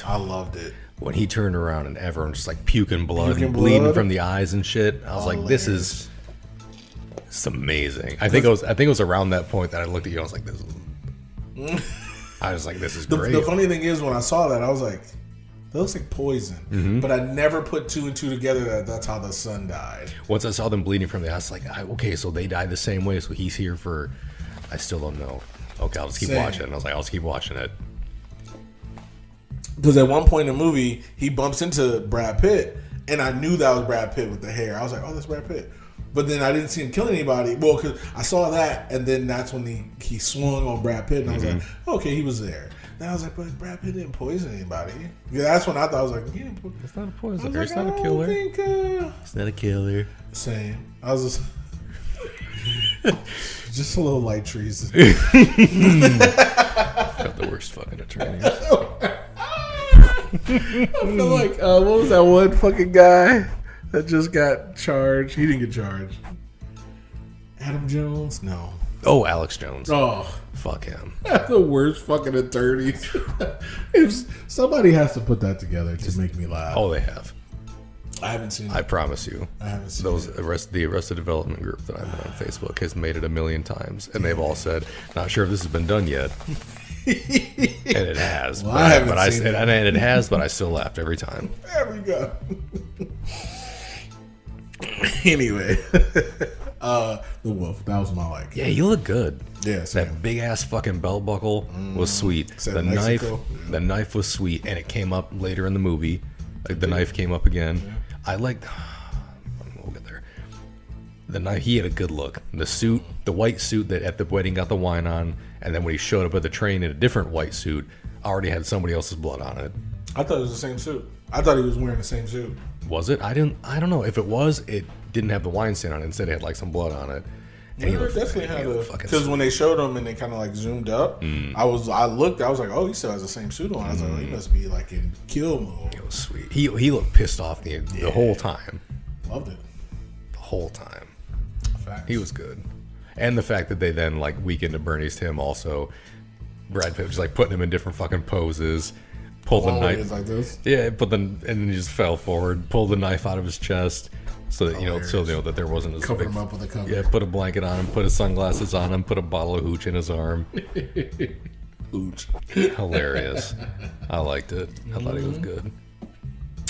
I loved it. When he turned around and everyone just like puking blood and bleeding from the eyes and shit, I was like, "This is amazing." I think it was around that point that I looked at you. I was like, "This is great." The funny thing is, when I saw that, I was like, "That looks like poison." But I never put two and two together that's how the son died. Once I saw them bleeding from the eyes, like, okay, so they died the same way. So he's here for. I still don't know. Okay, I'll just keep watching it. And I was like, I'll just keep watching it. Because at one point in the movie, he bumps into Brad Pitt, and I knew that was Brad Pitt with the hair. I was like, oh, that's Brad Pitt. But then I didn't see him kill anybody. Well, because I saw that, and then that's when he swung on Brad Pitt, and I was like, okay, he was there. Then I was like, but Brad Pitt didn't poison anybody. Yeah, that's when I thought, I was like, yeah, it's not a poison. It's not a killer. It's not a killer. Same. I was just a little light treason. Got the worst fucking attorneys. I feel like what was that one fucking guy that just got charged? He didn't get charged. Adam Jones? No. Oh, Alex Jones. Oh, fuck him. That's the worst fucking attorneys. If somebody has to put that together to make me laugh. Oh, they have. I haven't seen it. I promise you. I haven't seen the Arrested Development group that I'm in on Facebook has made it 1,000,000 times, and they've all said, "Not sure if this has been done yet." And it has. Well, I haven't seen it. And it has, but I still laughed every time. There we go. Anyway, the wolf. That was my like. Yeah, you look good. Yeah, same. That big ass fucking belt buckle was sweet. The knife was sweet, and it came up later in the movie. Like the knife came up again. Yeah. I liked. We'll get there. The knife. He had a good look. The suit, the white suit that at the wedding got the wine on, and then when he showed up at the train in a different white suit, already had somebody else's blood on it. I thought it was the same suit. I thought he was wearing the same suit. Was it? I don't know. If it was, it didn't have the wine stain on it. Instead, it had like some blood on it. And he definitely had because when they showed him and they kind of like zoomed up, I looked. I was like, oh, he still has the same suit on. I was like, oh, he must be like in kill mode. It was sweet. He looked pissed off the whole time. Loved it. The whole time. Facts. He was good. And the fact that they then like weakened to Bernie's him also. Brad Pitt was like putting him in different fucking poses. Pulled the knife like this. Yeah, and then he just fell forward, pulled the knife out of his chest. So that that there wasn't as cover him up with a cover. Yeah, put a blanket on him, put his sunglasses on him, put a bottle of hooch in his arm. Hooch. Hilarious. I liked it. I thought he was good.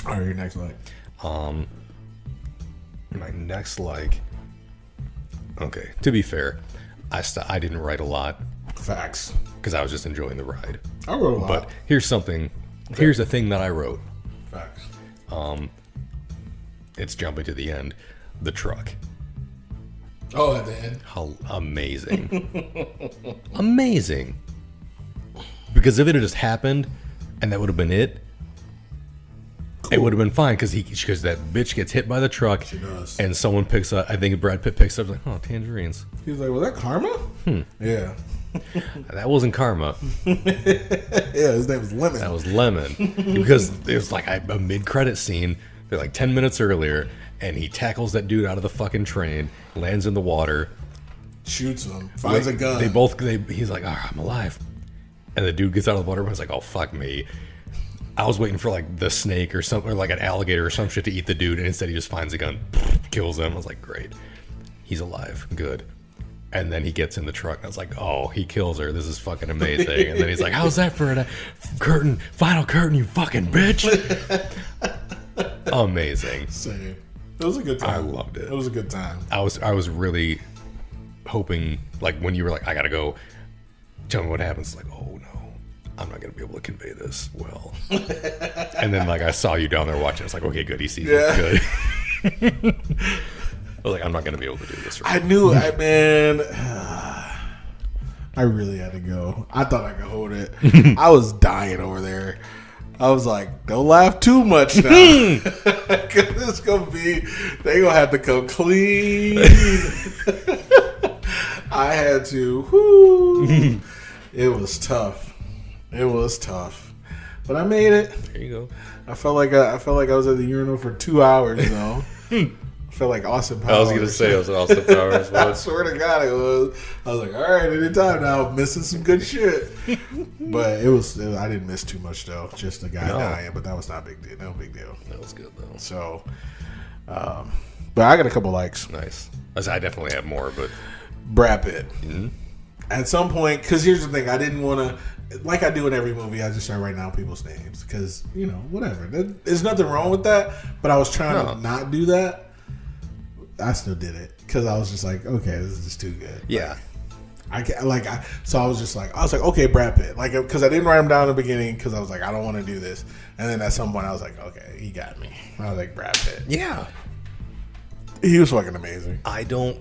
All right, your next like. My next like. Okay, to be fair, I didn't write a lot. Facts. Because I was just enjoying the ride. I wrote a lot. But here's something. Okay. Here's a thing that I wrote. Facts. It's jumping to the end. The truck. Oh, at the end. How amazing. Amazing. Because if it had just happened and that would have been it, it would have been fine because that bitch gets hit by the truck. She does. And someone picks up, I think Brad Pitt picks up, like, oh, tangerines. He's like, was that Karma? Yeah. That wasn't Karma. Yeah, his name was Lemon. That was Lemon. Because it was like a mid-credit scene. They're like 10 minutes earlier, and he tackles that dude out of the fucking train, lands in the water, shoots him, finds a gun. He's like, oh, I'm alive. And the dude gets out of the water and he's like, oh, fuck me. I was waiting for like the snake or something, or like an alligator or some shit to eat the dude, and instead he just finds a gun, kills him. I was like, great. He's alive. Good. And then he gets in the truck, and I was like, oh, he kills her. This is fucking amazing. And then he's like, how's that for a curtain? Final curtain, you fucking bitch. Amazing. Same. It was a good time. I loved it. It was a good time. I was really hoping, like, when you were like, I gotta go, tell me what happens. Like, oh no, I'm not gonna be able to convey this well. And then like I saw you down there watching. I was like, okay, good. He sees it. Good. I was like, I'm not gonna be able to do this. Right. I knew, man. I really had to go. I thought I could hold it. I was dying over there. I was like, don't laugh too much now. Because it's going to be, they going to have to come clean. I had to. Whoo. It was tough. It was tough. But I made it. There you go. I felt like I was at the urinal for 2 hours, though. I felt like Austin Powers. I was going to say it was Austin Powers. I swear to God it was. I was like, all right, anytime now. I'm missing some good shit. But I didn't miss too much, though. Just a guy dying, but that was not a big deal. No big deal. That was good, though. So, but I got a couple likes. Nice. I definitely have more, but. Brad Pitt. Mm-hmm. At some point, because here's the thing, I didn't want to, like I do in every movie, I just start writing down people's names. Because, whatever. There's nothing wrong with that, but I was trying to not do that. I still did it because I was just like, okay, this is just too good. Yeah. So I was just like, okay, Brad Pitt, like, because I didn't write him down in the beginning because I was like, I don't want to do this, and then at some point I was like, okay, he got me. I was like, Brad Pitt. Yeah. He was fucking amazing. I don't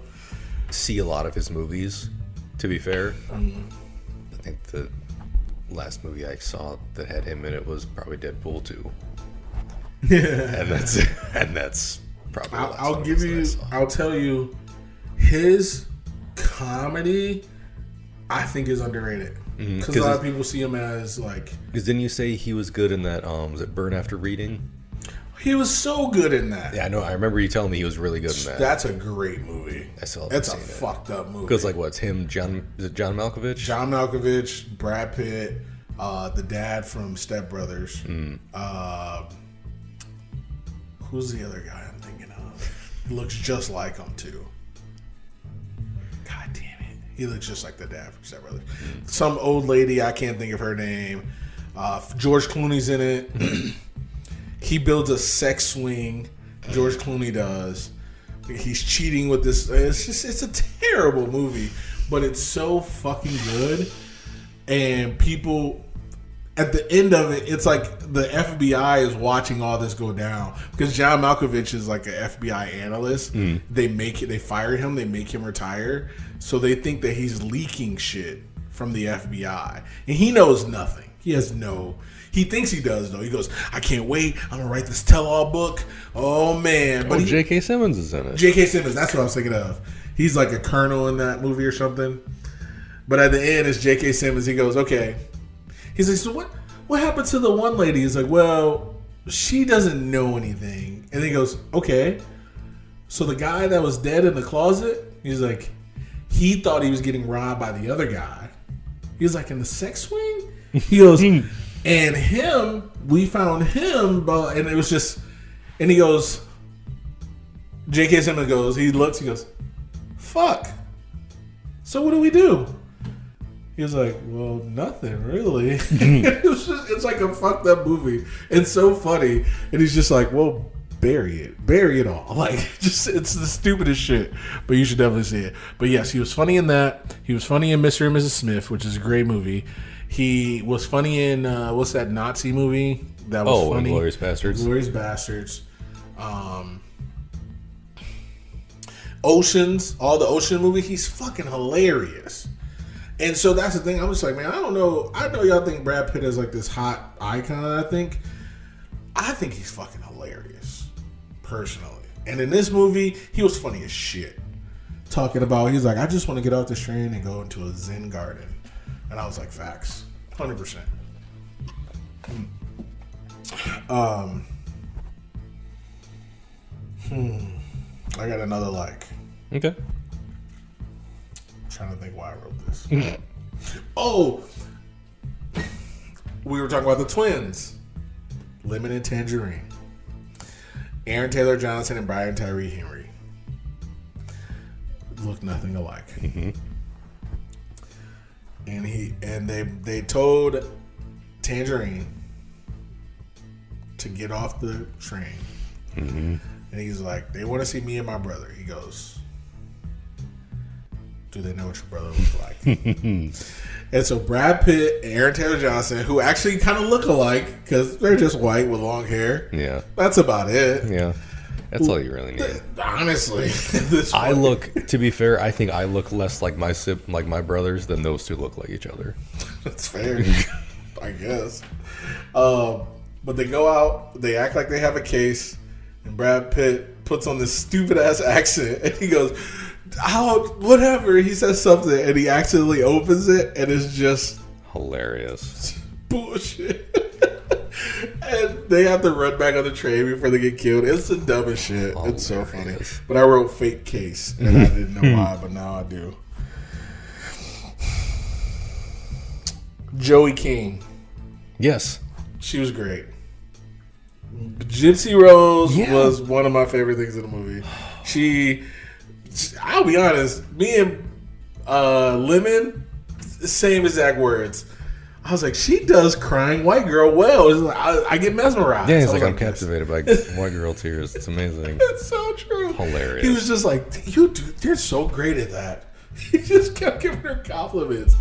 see a lot of his movies, to be fair. I think the last movie I saw that had him in it was probably Deadpool 2. Yeah. And that's probably I'll tell you, his comedy I think is underrated because a lot of people see him as like, because didn't you say he was good in that was it Burn After Reading? He was so good in that. Yeah, I know. I remember you telling me he was really good in that. That's a great movie. That's a fucked up movie. Because like what's him? Is it John Malkovich? John Malkovich, Brad Pitt, the dad from Step Brothers. Who's the other guy I'm thinking of? He looks just like him too. God damn it. He looks just like the dad from Step Brothers. Some old lady, I can't think of her name. George Clooney's in it. He builds a sex swing. George Clooney does. He's cheating with this. It's a terrible movie, but it's so fucking good. And people, at the end of it, it's like the FBI is watching all this go down because John Malkovich is like an FBI analyst. They fire him. They make him retire. So they think that he's leaking shit from the FBI, and he knows nothing. He thinks he does though. He goes, I can't wait. I'm gonna write this tell-all book. Oh man! But J.K. Simmons is in it. J.K. Simmons. That's what I was thinking of. He's like a colonel in that movie or something. But at the end, it's J.K. Simmons. He goes, okay. He's like, so what happened to the one lady? He's like, well, she doesn't know anything. And then he goes, okay. So the guy that was dead in the closet, he's like, he thought he was getting robbed by the other guy. He was like, in the sex swing? He goes, and him, we found him, and it was just, and he goes, J.K. Simmons goes, he looks, he goes, fuck. So what do we do? He was like, well, nothing really. It's like a fucked up movie. It's so funny. And he's just like, well, bury it all. Like, just, it's the stupidest shit. But you should definitely see it. But yes, he was funny in that. He was funny in Mr. and Mrs. Smith, which is a great movie. He was funny in, what's that Nazi movie? That was funny. Inglourious Bastards. Inglourious Bastards. Oceans, all the Ocean movie, he's fucking hilarious. And so that's the thing. I'm just like, man, I don't know. I know y'all think Brad Pitt is like this hot icon. I think he's fucking hilarious, personally. And in this movie, he was funny as shit. Talking about, he's like, I just want to get off this train and go into a Zen garden. And I was like, facts, 100%. I got another like. Okay. trying to think why I wrote this. Oh, we were talking about the twins, Lemon and Tangerine. Aaron Taylor Johnson and Brian Tyree Henry look nothing alike. Mm-hmm. And they told Tangerine to get off the train. Mm-hmm. And he's like, they want to see me and my brother. He goes, do they know what your brother looks like? And so Brad Pitt and Aaron Taylor Johnson, who actually kind of look alike because they're just white with long hair. Yeah. That's about it. Yeah. That's all you really need. Honestly. To be fair, I think I look less like my brothers than those two look like each other. That's fair. I guess. But they go out, they act like they have a case, and Brad Pitt puts on this stupid ass accent, and he goes, whatever. He says something, and he accidentally opens it, and it's just hilarious bullshit. And they have to run back on the train before they get killed. It's the dumbest shit. Hilarious. It's so funny. But I wrote fake case, and I didn't know why, but now I do. Joey King. Yes. She was great. Gypsy Rose was one of my favorite things in the movie. I'll be honest, me and Lemon, same exact words. I was like, she does crying white girl well. It's like, I get mesmerized. Yeah, he's like, I'm captivated by white girl tears. It's amazing. It's so true. Hilarious. He was just like, you're so great at that. He just kept giving her compliments.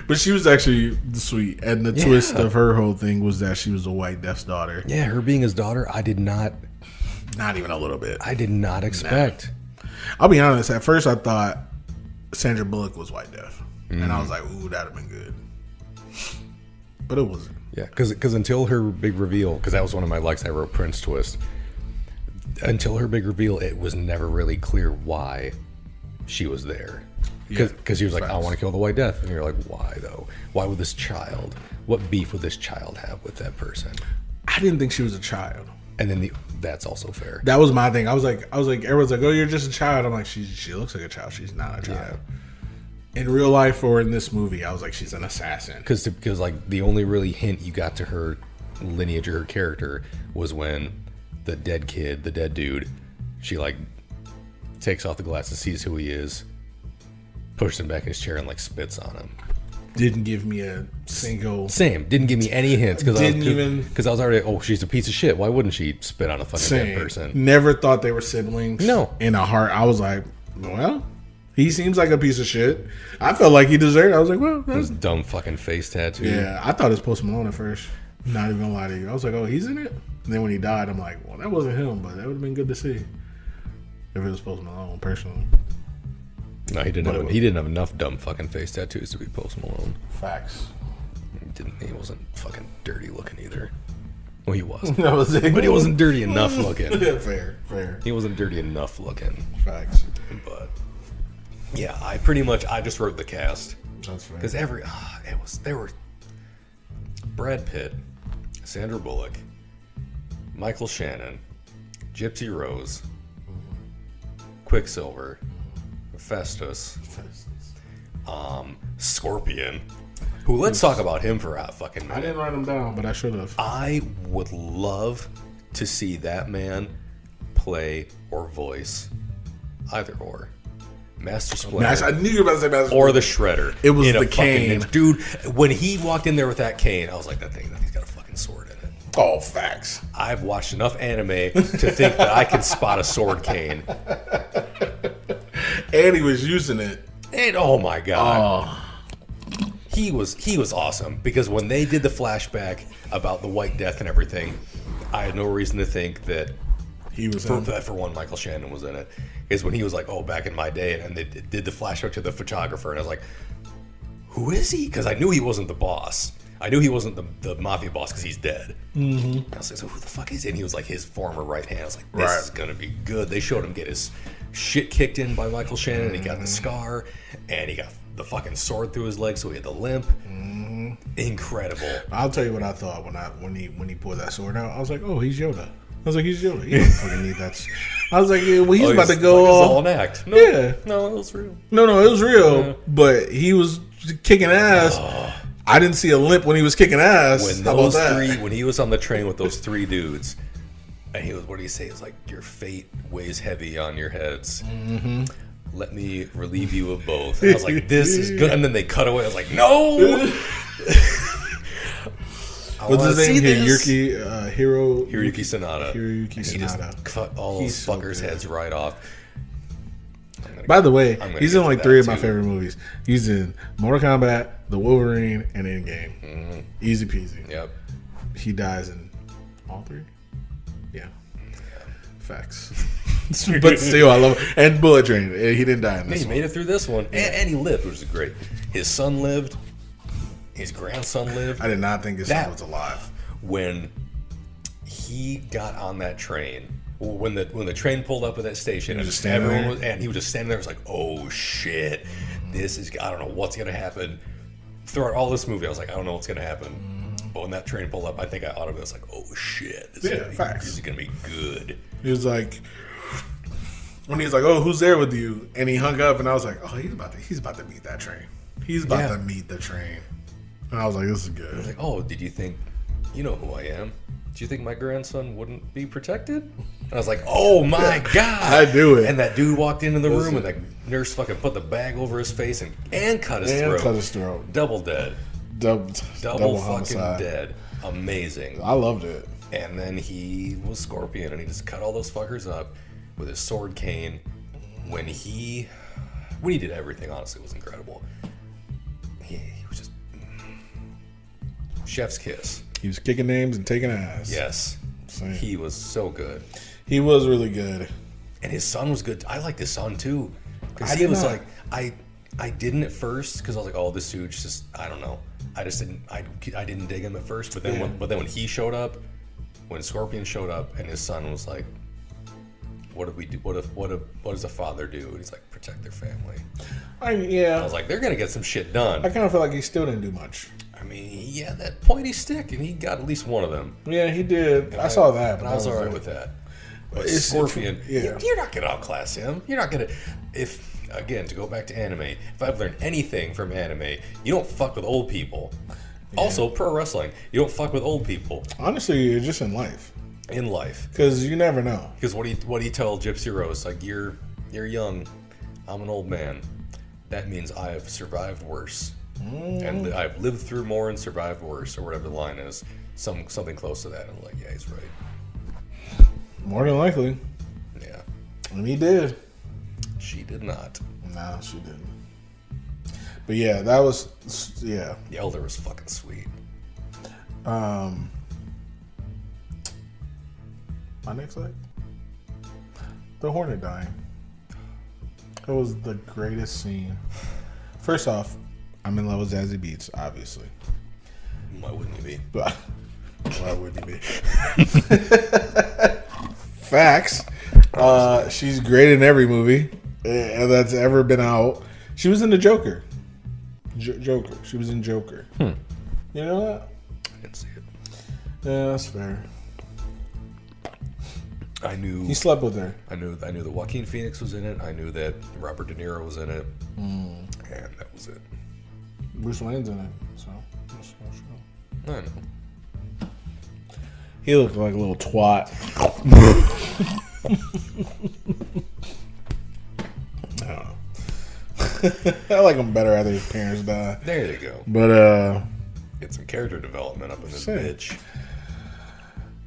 But she was actually sweet. And the twist of her whole thing was that she was a white deaf's daughter. Yeah, her being his daughter, I did not. Not even a little bit. I did not expect. Nah. I'll be honest. At first, I thought Sandra Bullock was white deaf. And I was like, ooh, that'd have been good. But it wasn't. Yeah, because until her big reveal, because that was one of my likes, I wrote Prince twist. Until her big reveal, it was never really clear why she was there. Because he was like, I want to kill the white death. And you're like, why though? Why would this child? What beef would this child have with that person? I didn't think she was a child. And then that's also fair. That was my thing. I was like, everyone's like, oh, you're just a child. I'm like, she looks like a child. She's not a child. Yeah. In real life or in this movie, I was like, she's an assassin. Because like the only really hint you got to her lineage or her character was when the dead kid, the dead dude, she like takes off the glasses, sees who he is, pushes him back in his chair and like spits on him. Didn't give me a single. Same. Didn't give me any hints because I was already she's a piece of shit. Why wouldn't she spit on a fucking dead person? Never thought they were siblings. No. In a heart, I was like, well. He seems like a piece of shit. I felt like he deserved it. I was like, well, that's dumb fucking face tattoo. Yeah, I thought it was Post Malone at first. Not even gonna lie to you. I was like, oh, he's in it? And then when he died, I'm like, well, that wasn't him, but that would have been good to see. If it was Post Malone, personally. No, he didn't have enough dumb fucking face tattoos to be Post Malone. Facts. He wasn't fucking dirty looking either. Well, he was. But he wasn't dirty enough looking. Yeah, fair. He wasn't dirty enough looking. Facts. But yeah, I just wrote the cast. That's fair. Because there were Brad Pitt, Sandra Bullock, Michael Shannon, Gypsy Rose, Quicksilver, Festus, Scorpion. Who? Let's talk about him for a fucking minute. I didn't write him down, but I should have. I would love to see that man play or voice either or. Master Splinter. I knew you were about to say Master Splinter. Or the Shredder. It was the cane. Dude, when he walked in there with that cane, I was like, that thing's got a fucking sword in it. Oh, facts. I've watched enough anime to think that I can spot a sword cane. And he was using it. And oh my god. Oh. He was awesome because when they did the flashback about the White Death and everything, I had no reason to think that he was for one, Michael Shannon was in it. Is when he was like, oh, back in my day, and they did the flashback to the photographer, and I was like, who is he? Because I knew he wasn't the boss. I knew he wasn't the mafia boss because he's dead. Mm-hmm. I was like, so who the fuck is he? And he was like his former right hand. I was like, this is gonna be good. They showed him get his shit kicked in by Michael Shannon, and he got the scar, and he got the fucking sword through his leg, so he had the limp. Mm-hmm. Incredible. I'll tell you what I thought when he pulled that sword out. I was like, oh, he's Yoda. was like, he's joking. He don't fucking need that. I was like, yeah, well, he's about to Like, go. it's all an act. No, Yeah. no, it was real. No, it was real. Yeah. But he was kicking ass. I didn't see a limp when he was kicking ass. When How about those that? three, when he was on the train with those three dudes, and he was, what did he say? It's like, your fate weighs heavy on your heads. Mm-hmm. Let me relieve you of both. And I was like, this is good. And then they cut away. I was like, no. What's his name? Hiroyuki Hiroyuki Sanada. And he just Sanada. cut all those so fuckers' good. heads right off. By the way, I'm gonna he's get in to like that 3 of my too. favorite movies. He's in Mortal Kombat, The Wolverine, and Endgame. Mm-hmm. Easy peasy. Yep. He dies in all 3? Yeah. Facts. But still, I love it. And Bullet Train. He didn't die in this He one. made it through this one. And he lived, which is great. His son lived. His grandson lived. I did not think his That- son was alive. When he got on that train, when the train pulled up at that station, and just standing everyone there? was, and he was just standing there, it was like, oh shit, this is, I don't know what's gonna happen. Throughout all this movie, I was like, I don't know what's gonna happen. But when that train pulled up, I think I audibly was like, oh shit, this is gonna be good. He was like, when he was like, oh, who's there with you? And he hung up, and I was like, oh, he's about to meet that train. He's about to meet the train. And I was like, this is good. I was like, oh, did you think, you know who I am? Do you think my grandson wouldn't be protected? And I was like, oh my God. I do it. And that dude walked into the room and that nurse fucking put the bag over his face and cut his throat. Cut his throat. Double dead. Double Double fucking homicide. dead. Amazing. I loved it. And then he was Scorpion and he just cut all those fuckers up with his sword cane. When he did everything, honestly, it was incredible. He was just chef's kiss. He was kicking names and taking ass. Yes. Same. He was so good. He was really good. And his son was good. I liked his son too. Because I he did was not. like, I didn't at first because I was like, oh, this dude's just, I don't know. I just didn't, I didn't dig him at first. But then, when he showed up, when Scorpion showed up and his son was like, what did we do? What does a father do? And he's like, protect their family. I was like, they're going to get some shit done. I kind of feel like he still didn't do much. I mean, he had that pointy stick, and he got at least one of them. Yeah, he did. I saw that. And I was all right with that. But It's- Scorpion, yeah. you're not going to outclass him. You're not going to... Again, to go back to anime, if I've learned anything from anime, you don't fuck with old people. Yeah. Also, pro wrestling, you don't fuck with old people. Honestly, just in life. In life. Because you never know. Because what do you tell Gypsy Rose? Like, you're young. I'm an old man. That means I have survived worse. And I've lived through more and survived worse, or whatever the line is. Something close to that. I'm like, yeah, he's right. More than likely. Yeah. And he did. She did not. No, she didn't. But yeah, that was, yeah. The Elder was fucking sweet. My next leg? The Hornet dying. It was the greatest scene. First off, I'm in love with Zazie Beetz, obviously. Why wouldn't you be? But why wouldn't you be? Facts. She's great in every movie that's ever been out. She was in the Joker. Joker. She was in Joker. You know that? I didn't see it. Yeah, that's fair. I knew He slept with her. I knew that Joaquin Phoenix was in it. I knew that Robert De Niro was in it. And that was it. Bruce Wayne's in it, so that's no show. I know. He looked like a little twat. I don't know. I like him better after his parents died. There you go. But Get some character development up in this Same. bitch.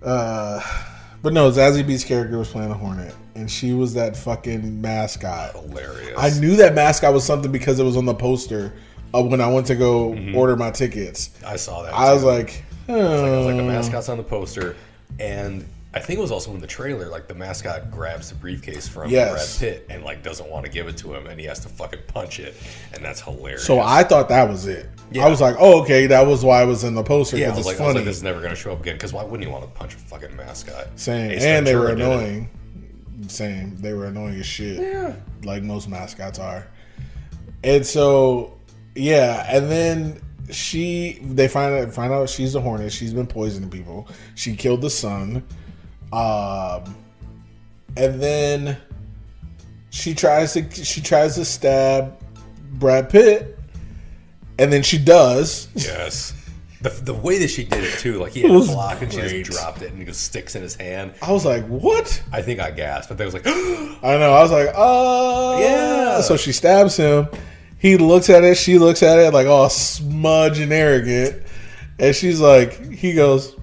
but no, Zazie Beetz' character was playing a Hornet, and she was that fucking mascot. Hilarious. I knew that mascot was something because it was on the poster when I went to go order my tickets. I saw that. I was too. like, I was like, the mascot's on the poster, and I think it was also in the trailer. Like the mascot grabs the briefcase from Yes. Brad Pitt and like doesn't want to give it to him, and he has to fucking punch it, and that's hilarious. So I thought that was it. Yeah. I was like, oh, okay, that was why it was in the poster yeah, I because was, it's like, funny. this is never going to show up again. Because why wouldn't you want to punch a fucking mascot? Same. Ace And they were Ventura did it. annoying. Same. They were annoying as shit. Yeah. Like most mascots are. And so, yeah. And then they find out she's a Hornet. She's been poisoning people. She killed the son. And then she tries to stab Brad Pitt, and then she does. Yes. The way that she did it too, like he had a block and she just dropped it and it just sticks in his hand. I was like, what? I think I gasped, but then I was like, I know. I was like, oh yeah. So she stabs him. He looks at it. She looks at it like all smudge and arrogant, and she's like, he goes,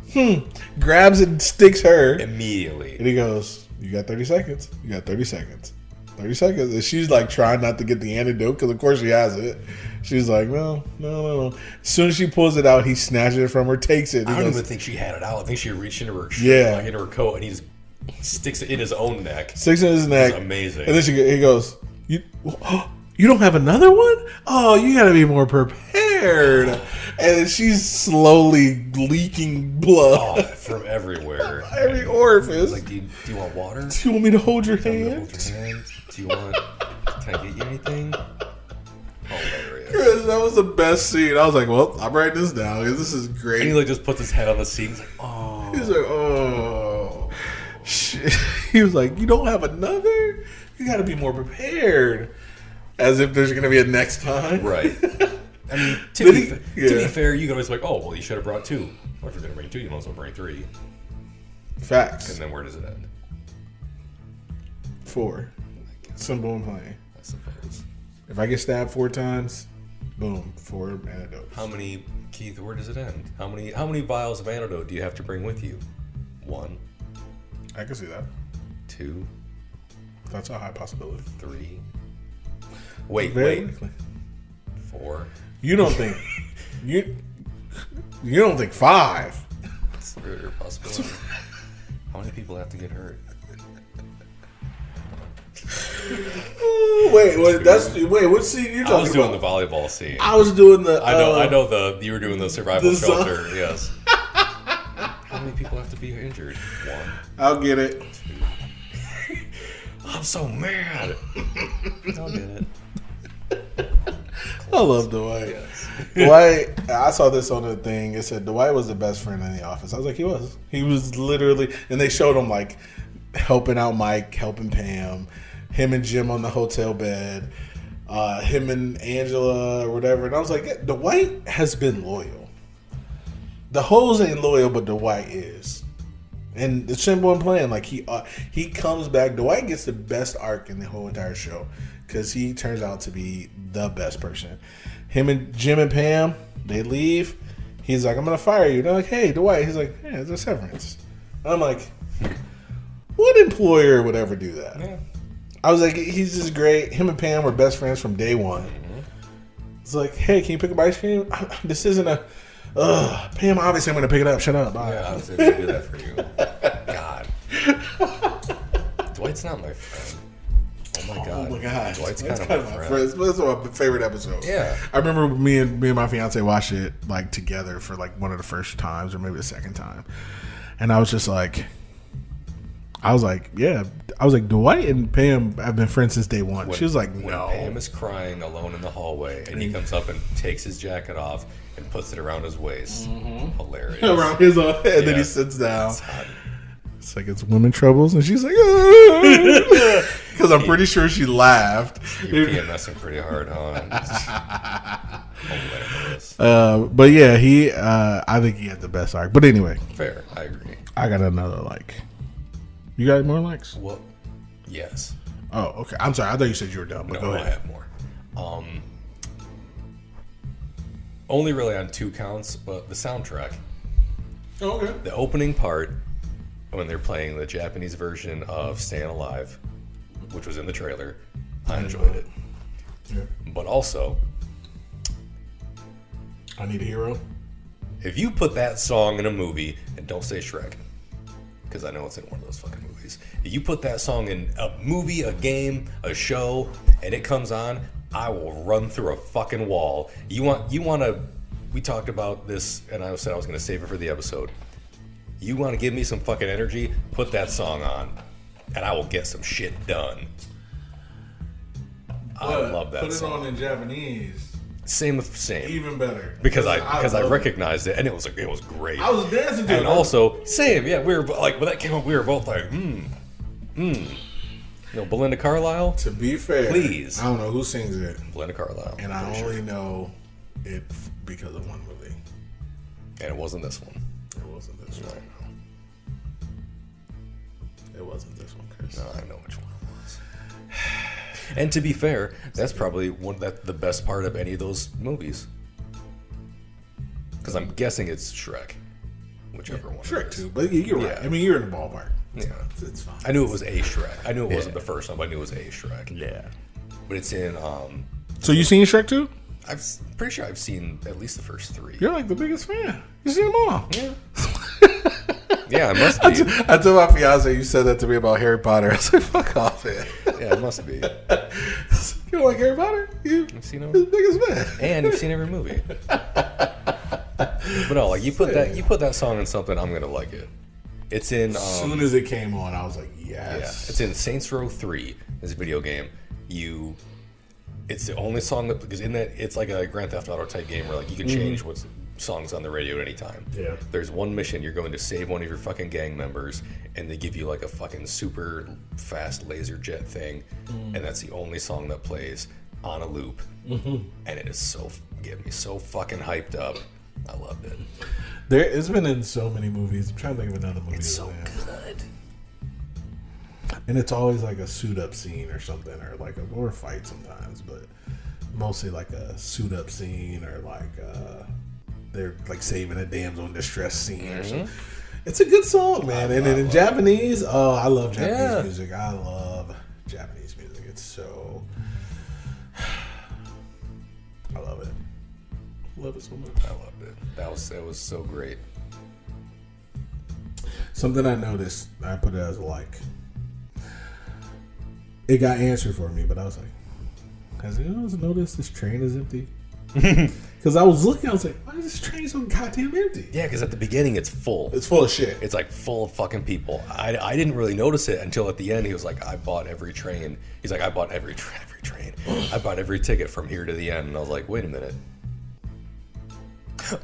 grabs it and sticks her immediately, and he goes, you got 30 seconds. You got 30 seconds. 30 seconds. And she's like trying not to get the antidote because of course she has it. She's like, no. As soon as she pulls it out, he snatches it from her, takes it. I don't even think she had it out. I think she reached into her shirt, like into her coat, and he just sticks it in his own neck. Sticks it in his neck. It's amazing. And then he goes, you don't have another one? Oh, you got to be more prepared. And then she's slowly leaking blood from everywhere. Every orifice. Like, do you want water? Do you want me to hold your hand? Do you want? Can I get you anything? Hilarious. Chris, that was the best scene. I was like, well, I'm writing this down because this is great. And he like just puts his head on the seat. He's like, oh. He's like, oh. Shit. He was like, you don't have another? You got to be more prepared. As if there's going to be a next time. Right. I mean, to be fair, you can always be like, oh, well, you should have brought 2. Well, if you're going to bring 2, you might as well bring 3. Facts. And then where does it end? 4. Simple and plain. I suppose. If I get stabbed 4 times, boom, 4 antidotes. How many, Keith, where does it end? How many vials of antidote do you have to bring with you? 1. I can see that. 2. That's a high possibility. 3. Wait. Likely. 4. You don't think you don't think 5? It's a very possibility. How many people have to get hurt? Wait, what scene you talking about? I was doing the volleyball scene. I was doing the. I know you were doing the survival shelter. Yes. How many people have to be injured? 1. I'll get it. 2. I'm so mad. I'll get it. I love Dwight. Yes. Dwight, I saw this on the thing. It said Dwight was the best friend in the office. I was like, he was. He was literally, and they showed him like helping out Mike, helping Pam, him and Jim on the hotel bed, him and Angela or whatever. And I was like, yeah, Dwight has been loyal. The hoes ain't loyal, but Dwight is. And the simple and plain, like he comes back. Dwight gets the best arc in the whole entire show because he turns out to be the best person. Him and Jim and Pam, they leave. He's like, I'm gonna fire you. They're like, hey, Dwight. He's like, yeah, it's a severance. I'm like, what employer would ever do that? Yeah. I was like, he's just great. Him and Pam were best friends from day one. Mm-hmm. It's like, hey, can you pick up ice cream? This isn't a. Pam, obviously I'm gonna pick it up. Shut up. Bye. Yeah, I was going to do that for you. God. Dwight's not my friend. Oh my god. Dwight's kind of my friend. That's my favorite episode. Yeah. I remember me and my fiance watched it like together for like one of the first times or maybe the second time. And I was just like Dwight and Pam have been friends since day one. She was like, no. When Pam is crying alone in the hallway and he comes up and takes his jacket off and puts it around his waist. Mm-hmm. Hilarious. Around his head, and then he sits down. It's like, it's women troubles, and she's like, because I'm pretty sure she laughed. You're PMSing pretty hard, huh? Hilarious. But yeah, I think he had the best arc. But anyway, fair, I agree. I got another like. You got more likes? Well, yes. Oh, okay. I'm sorry. I thought you said you were done. But go ahead. I have more. Only really on 2 counts, but the soundtrack. Oh, okay. The opening part, when they're playing the Japanese version of Staying Alive, which was in the trailer, I enjoyed it. Yeah. But also, I Need a Hero. If you put that song in a movie, and don't say Shrek, because I know it's in one of those fucking movies. If you put that song in a movie, a game, a show, and it comes on, I will run through a fucking wall. You want to, we talked about this, and I said I was going to save it for the episode. You want to give me some fucking energy? Put that song on, and I will get some shit done. I love that song. Put it on in Japanese. Same. Even better. Because I love recognized it, and it was great. I was dancing to it. And also, same, yeah, we were like, when that came up, we were both like, Belinda Carlisle? To be fair, please. I don't know who sings it. Belinda Carlisle. And I only know it because of one movie. And it wasn't this one. It wasn't this one. It wasn't this one, Chris. No, I know which one it was. And to be fair, that's probably the best part of any of those movies. Because I'm guessing it's Shrek. Whichever one. Shrek 2, but you're right. I mean, you're in the ballpark. Yeah. It's fine. I knew it was a Shrek. I knew it wasn't the first one, but I knew it was a Shrek. Yeah. But it's in... So you seen Shrek 2? I'm pretty sure I've seen at least the first 3. You're like the biggest fan. You seen them all. Yeah. Yeah, it must be. I told my fiance you said that to me about Harry Potter. I was like, fuck off, man. Yeah, it must be. You don't like Harry Potter? You've seen him? His biggest fan. And you've seen every movie. But no, like you put that song in something, I'm gonna like it. It's in. As soon as it came on, I was like, yes. Yeah, it's in Saints Row 3. This video game. It's the only song that, because in that it's like a Grand Theft Auto type game where like you can change what's songs on the radio at any time. Yeah. There's one mission you're going to save one of your fucking gang members, and they give you like a fucking super fast laser jet thing, and that's the only song that plays on a loop, and it is get me so fucking hyped up. I loved it. It's been in so many movies. I'm trying to think of another movie. It's so good. And it's always like a suit up scene or something, or a fight sometimes, but mostly like a suit up scene or like they're like saving a damsel in distress scene or something. It's a good song, man. And then in Japanese, I love Japanese music. I love Japanese music. It's so I love it. Love it so much. I loved it. That was so great. Something I noticed, I put it as a like. It got answered for me, but I was like, has anyone else noticed this train is empty? Because I was looking, I was like, why is this train so goddamn empty? Yeah, because at the beginning it's full. It's full of shit. It's like full of fucking people. I didn't really notice it until at the end. He was like, I bought every train. He's like, I bought every train. I bought every ticket from here to the end. And I was like, wait a minute.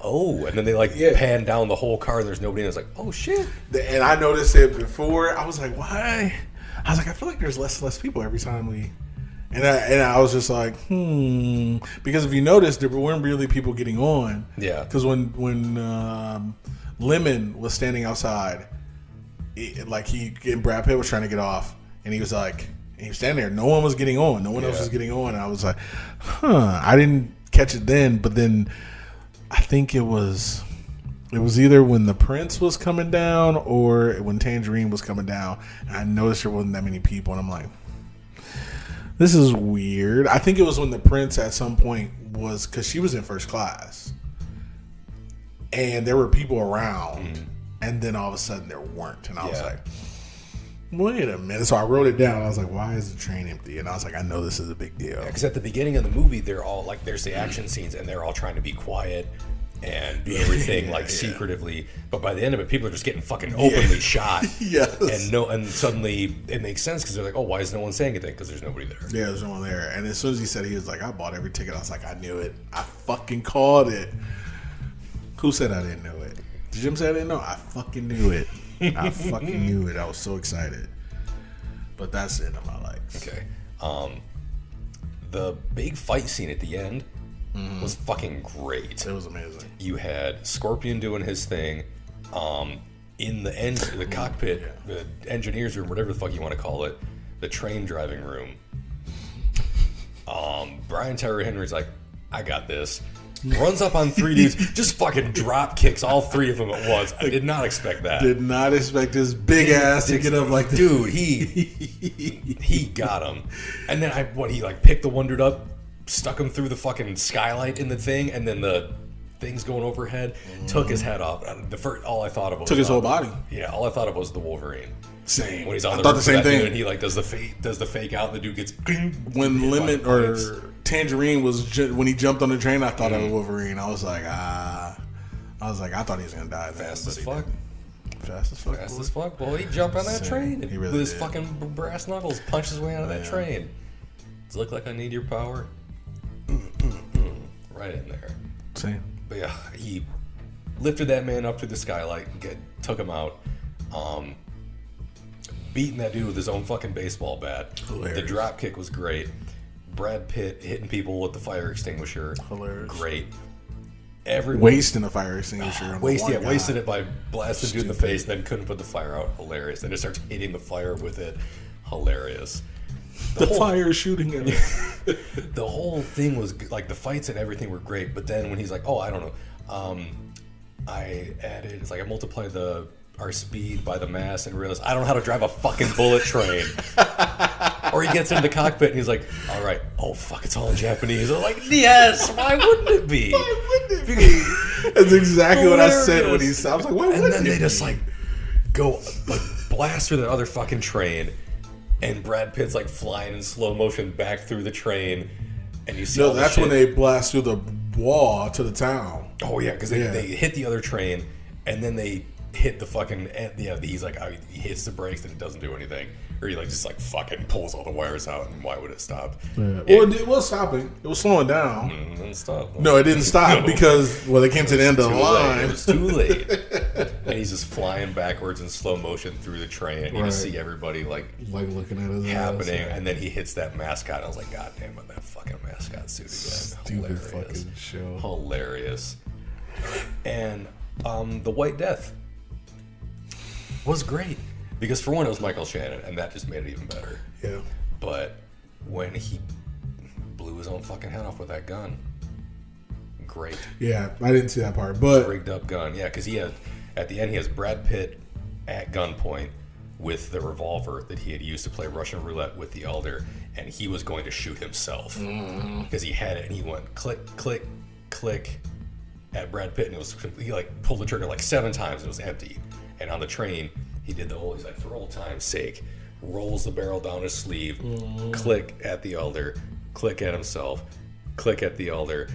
Oh, and then they pan down the whole car and there's nobody. And it's like, oh shit. And I noticed it before. I was like, why? I was like, I feel like there's less and less people every time we. And I was just like, because if you notice, there weren't really people getting on. Yeah. Because when Lemon was standing outside, he and Brad Pitt was trying to get off, and he was standing there. No one was getting on. No one else was getting on. And I was like, I didn't catch it then, but then I think it was either when the Prince was coming down or when Tangerine was coming down. And I noticed there wasn't that many people, and I'm like, this is weird. I think it was when the Prince at some point was, because she was in first class and there were people around, and then all of a sudden there weren't, and I was like, wait a minute. So I wrote it down. I was like, why is the train empty? And I was like, I know this is a big deal. Because at the beginning of the movie, they're all like, there's the action scenes, and they're all trying to be quiet and do everything secretively, but by the end of it, people are just getting fucking openly shot. Yes. And suddenly it makes sense because they're like, oh, why is no one saying anything? Because there's nobody there. Yeah, there's no one there. And as soon as he said, he was like, I bought every ticket. I was like, I knew it. I fucking called it. Who said I didn't know it? Did Jim say I didn't know? I fucking knew it. I fucking knew it. I was so excited. But that's the end of my likes. Okay. The big fight scene at the end was fucking great. It was amazing. You had Scorpion doing his thing. In the cockpit, the engineer's room, whatever the fuck you want to call it, the train driving room. Brian Tyree Henry's like, I got this. Runs up on 3 dudes, just fucking drop kicks all 3 of them at once. I did not expect that. Did not expect his big ass to get up like that. Dude, he got him. And then he picked the one dude up, stuck him through the fucking skylight in the thing, and then the things going overhead, took his head off. All I thought of was... Took his whole body. Yeah, all I thought of was the Wolverine. Same. When he's on I thought the same thing. And he does the fake out, and the dude gets... When Lemon or Tangerine when he jumped on the train, I thought of Wolverine. I was like, I thought he was going to die. Fast as fuck. Fast as fuck. Fast as fuck, boy. He jumped on that train He really with his did. fucking brass knuckles, punched his way out of that train. Does it look like I need your power? right in there. Same. But yeah, he lifted that man up to the skylight and took him out. Beating that dude with his own fucking baseball bat. Hilarious. The drop kick was great. Brad Pitt hitting people with the fire extinguisher. Hilarious. Great. Everyone Wasting a fire extinguisher. On wasted it by blasting dude in the face, then couldn't put the fire out. Hilarious. Then it starts hitting the fire with it. Hilarious. The fire is shooting at him. The whole thing was like the fights and everything were great, but then when he's like, "Oh, I don't know," I added. It's like I multiplied our speed by the mass and realized I don't know how to drive a fucking bullet train. Or he gets into the cockpit and he's like, "All right, oh fuck, it's all in Japanese." I'm like, "Yes, why wouldn't it be?" Why wouldn't it be? That's exactly what I said when he said. I was like, "Why wouldn't it be?" And then they just like go like blast through the other fucking train. And Brad Pitt's like flying in slow motion back through the train, and you see. No, all the that's shit. when they blast through the wall to the town. Oh yeah, because they hit the other train, and then they hit the fucking. He's like he hits the brakes and it doesn't do anything, or he like just like fucking pulls all the wires out, and why would it stop? Yeah. Well, it was stopping. It was slowing down. It didn't stop. No, it didn't stop because they came to the end of the line. It was too late. And he's just flying backwards in slow motion through the train, and you just see everybody like looking at his happening, ass. and then he hits that mascot. And I was like, God damn it, that fucking mascot suit again. Stupid fucking show. Hilarious. And the White Death was great because for one, it was Michael Shannon, and that just made it even better. Yeah. But when he blew his own fucking head off with that gun, great. Yeah, I didn't see that part, but Rigged up gun, yeah, because at the end he has Brad Pitt at gunpoint with the revolver that he had used to play Russian roulette with the Elder, and he was going to shoot himself because he had it, and he went click, click, click at Brad Pitt, and he like pulled the trigger like 7 times, and it was empty. And on the train, he did he's like, for old time's sake, rolls the barrel down his sleeve, click at the Elder, click at himself, click at the Elder.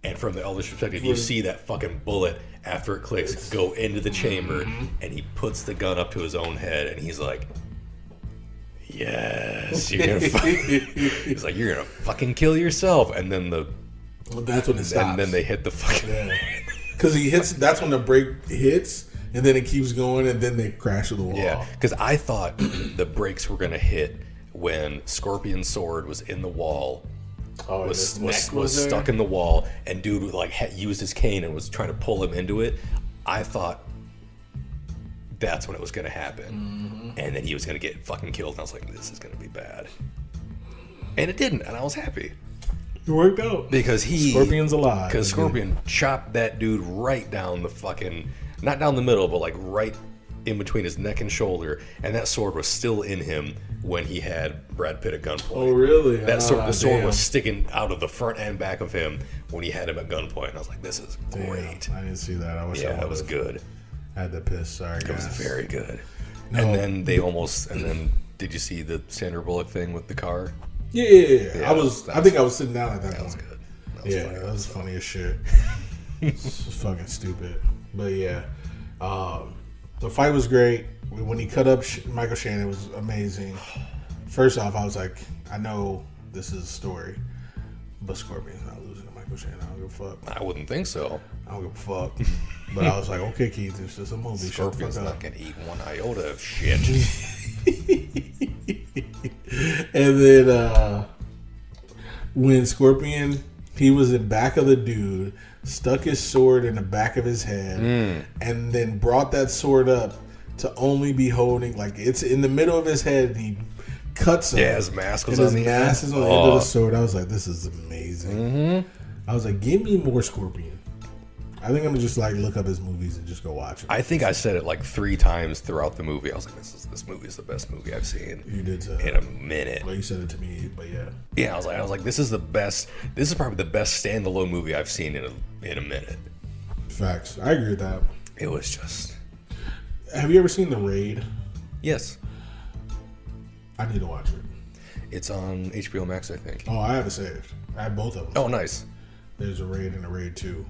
And from the Elder's perspective, you see that fucking bullet after it clicks go into the chamber, and he puts the gun up to his own head, and he's like, "Yes, you're gonna." He's like, "You're gonna fucking kill yourself," and then that's when it stops. And then they hit the fucking. Because he hits. That's when the brake hits, and then it keeps going, and then they crash to the wall. Yeah, because I thought the brakes were gonna hit when Scorpion's sword was in the wall. Was stuck in the wall, and dude like used his cane and was trying to pull him into it. I thought that's when it was going to happen, and then he was going to get fucking killed. And I was like, this is going to be bad, and it didn't, and I was happy. It worked out because Scorpion's alive. Because Scorpion chopped that dude right down the fucking, not down the middle, but like right in between his neck and shoulder, and that sword was still in him when he had Brad Pitt at gunpoint. Oh, really? The sword was sticking out of the front and back of him when he had him at gunpoint. And I was like, this is great. I didn't see that. I wish I that was good. I had to piss. Sorry, guys. It was very good. No, and then did you see the Sandra Bullock thing with the car? Yeah. I think I was sitting down at that point. That was good. That was funny as shit. It's fucking stupid. But yeah. The fight was great. When he cut up Michael Shannon, it was amazing. First off, I was like, I know this is a story, but Scorpion's not losing to Michael Shannon. I don't give a fuck. I wouldn't think so. I don't give a fuck. But I was like, okay, Keith, it's just a movie. Scorpion's not going to eat one iota of shit. And then when Scorpion, he was in back of the dude, stuck his sword in the back of his head, and then brought that sword up to only be holding, like, it's in the middle of his head, and he cuts him. Yeah, his mask was and on his the mask end. is on the end of the sword. I was like, this is amazing. I was like, give me more Scorpion. I think I'm gonna just like look up his movies and just go watch them. I think I said it like 3 times throughout the movie. I was like, this movie is the best movie I've seen. You did in a minute. Well, you said it to me, but yeah. Yeah, I was like, this is the best. This is probably the best standalone movie I've seen in a minute. Facts. I agree with that. It was just. Have you ever seen The Raid? Yes. I need to watch it. It's on HBO Max, I think. Oh, I have it saved. I have both of them. Oh, nice. There's a Raid and a Raid 2.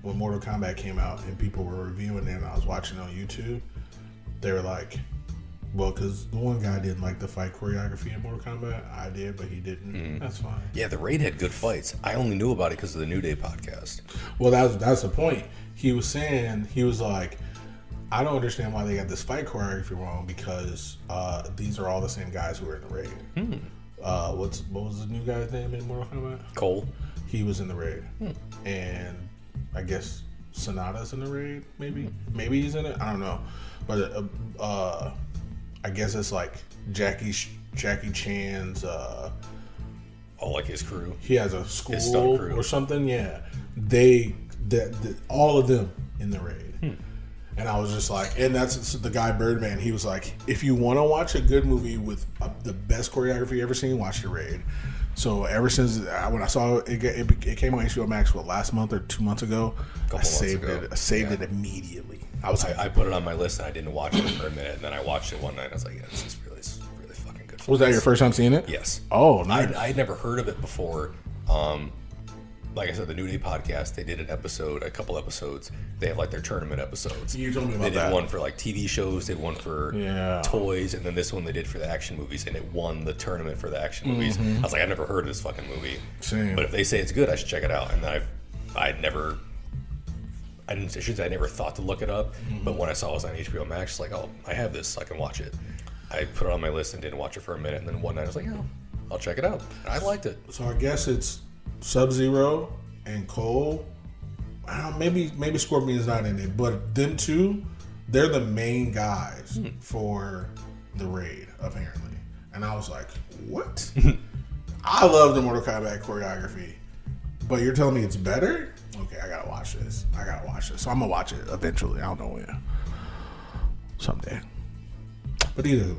When Mortal Kombat came out and people were reviewing it and I was watching on YouTube, they were like, Well, because the one guy didn't like the fight choreography in Mortal Kombat. I did, but he didn't. That's fine. Yeah, the Raid had good fights. I only knew about it because of the New Day podcast. Well, that's the point. He was saying, he was like, I don't understand why they got this fight choreography wrong because these are all the same guys who were in the Raid. What was the new guy's name in Mortal Kombat? Cole. He was in the Raid. And I guess Sonata's in the Raid, maybe? Maybe he's in it? I don't know. But I guess it's like Jackie Chan's. Like his crew. He has a school or something. Yeah, all of them in the Raid. And I was just like, and that's the guy Birdman. He was like, if you want to watch a good movie with the best choreography you ever seen, watch The Raid. So ever since when I saw it came on HBO Max last month or 2 months ago. I saved it immediately. I put it on my list and I didn't watch it for a minute, and then I watched it one night. And I was like, yeah, this is really fucking good. Was that your first time seeing it? Yes. Oh, nice. I'd never heard of it before. Like I said, the New Day podcast, they did a couple episodes. They have like their tournament episodes. You told me about that. They did one for like TV shows, did one for toys, and then this one they did for the action movies, and it won the tournament for the action movies. I was like, I've never heard of this fucking movie. Same. But if they say it's good, I should check it out. And I never thought to look it up, but when I saw it was on HBO Max, it's like, oh, I have this, I can watch it. I put it on my list and didn't watch it for a minute, and then one night I was like, oh, I'll check it out. I liked it. So I guess it's Sub-Zero and Cole. Maybe Scorpion's not in it, but them two, they're the main guys for the Raid, apparently. And I was like, what? I love the Mortal Kombat choreography, but you're telling me it's better? Okay, I gotta watch this. So I'm gonna watch it eventually. I don't know when. Someday. But either,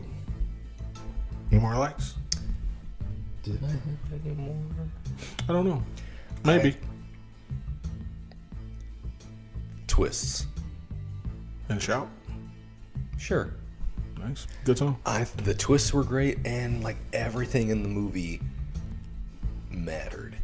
any more likes? Did I have any more? I don't know. Maybe. Twists. And shout. Sure. Nice. Good song. The twists were great, and like everything in the movie mattered.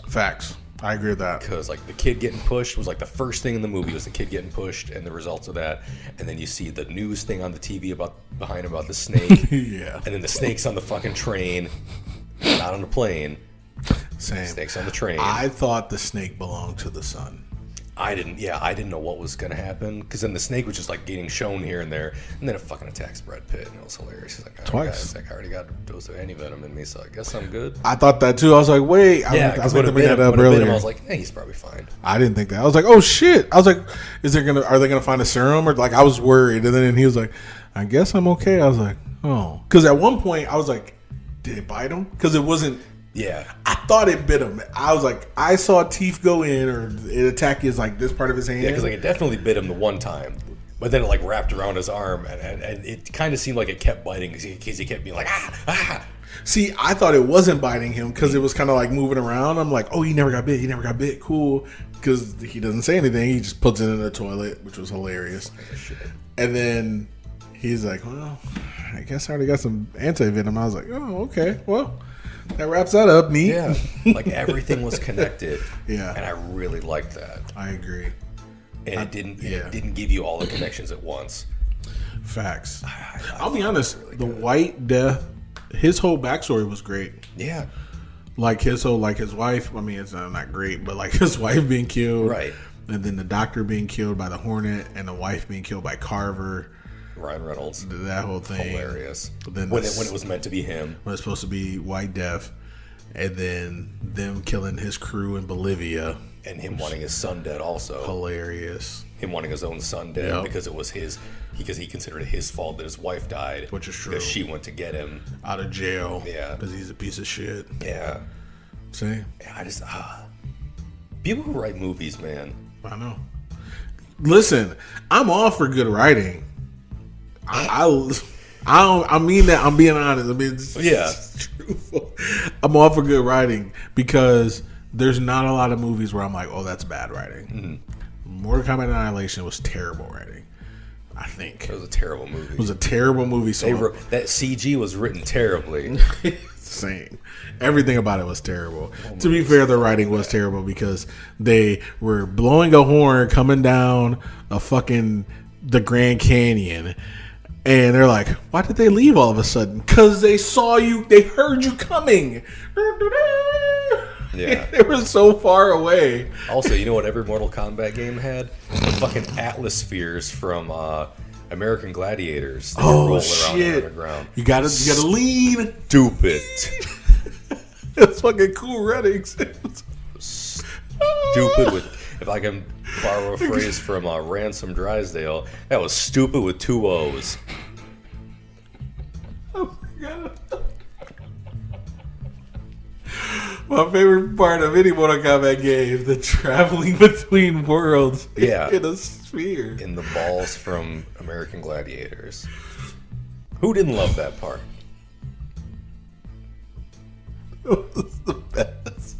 Facts. I agree with that. Because like the kid getting pushed was like the first thing in the movie was the kid getting pushed and the results of that, and then you see the news thing on the TV behind him about the snake. Yeah. And then the snake's on the fucking train, not on the plane. Same. Snake's on the train. I thought the snake belonged to the sun. I didn't know what was gonna happen, because then the snake was just like getting shown here and there, and then it fucking attacks Brad Pitt, and it was hilarious. He's like, oh, twice. Guys, I already got a dose of anti-venom in me, so I guess I'm good. I thought that too. I was like, wait. Yeah, I was going to bring that up earlier. I was like, hey, he's probably fine. I didn't think that. I was like, oh shit. I was like, are they gonna find a serum, or like I was worried, and then he was like, I guess I'm okay. I was like, oh, because at one point I was like, did it bite him? Because it wasn't. Yeah. I thought it bit him. I was like, I saw teeth go in, or it attack his like this part of his hand. Yeah, because like it definitely bit him the one time, but then it like wrapped around his arm, and it kind of seemed like it kept biting because he kept being like ah. See, I thought it wasn't biting him because it was kind of like moving around. I'm like, oh, he never got bit. Cool, because he doesn't say anything. He just puts it in the toilet, which was hilarious. And then he's like, well, I guess I already got some anti-venom. I was like, oh, okay, well. That wraps that up. Neat. Yeah, like everything was connected. Yeah, and I really liked that. I agree. And it didn't give you all the connections at once. Facts. I'll be honest. Really the White Death, his whole backstory was great. Yeah, like his wife. I mean, it's not great, but like his wife being killed, right? And then the doctor being killed by the Hornet, and the wife being killed by Carver. Ryan Reynolds. That whole thing. Hilarious. Then when it was meant to be him. When it's supposed to be White Death. And then them killing his crew in Bolivia. And him wanting his son dead also. Hilarious. Him wanting his own son dead because it was because he considered it his fault that his wife died. Which is true. Because she went to get him. Out of jail. Yeah. Because he's a piece of shit. Yeah. See? Yeah, I just... people who write movies, man. I know. Listen, I'm all for good writing. I mean that. I'm being honest. I mean, it's truthful. I'm all for good writing because there's not a lot of movies where I'm like, oh, that's bad writing. Mortal Kombat Annihilation was terrible writing. I think it was a terrible movie. It was a terrible movie. So that CG was written terribly. Same. Everything about it was terrible. To be fair, the writing was terrible because they were blowing a horn coming down the Grand Canyon. And they're like, why did they leave all of a sudden? Because they saw you, they heard you coming. Yeah. They were so far away. Also, you know what every Mortal Kombat game had? The fucking Atlas spheres from American Gladiators. They roll around shit. on the ground. You gotta lean. Stupid. It's fucking Cool Runnings. Stupid with, if I can borrow a phrase from Ransom Drysdale, that was stupid with 2 O's. Oh my God. My favorite part of any Mortal Kombat game, the traveling between worlds in a sphere. In the balls from American Gladiators. Who didn't love that part? It was the best.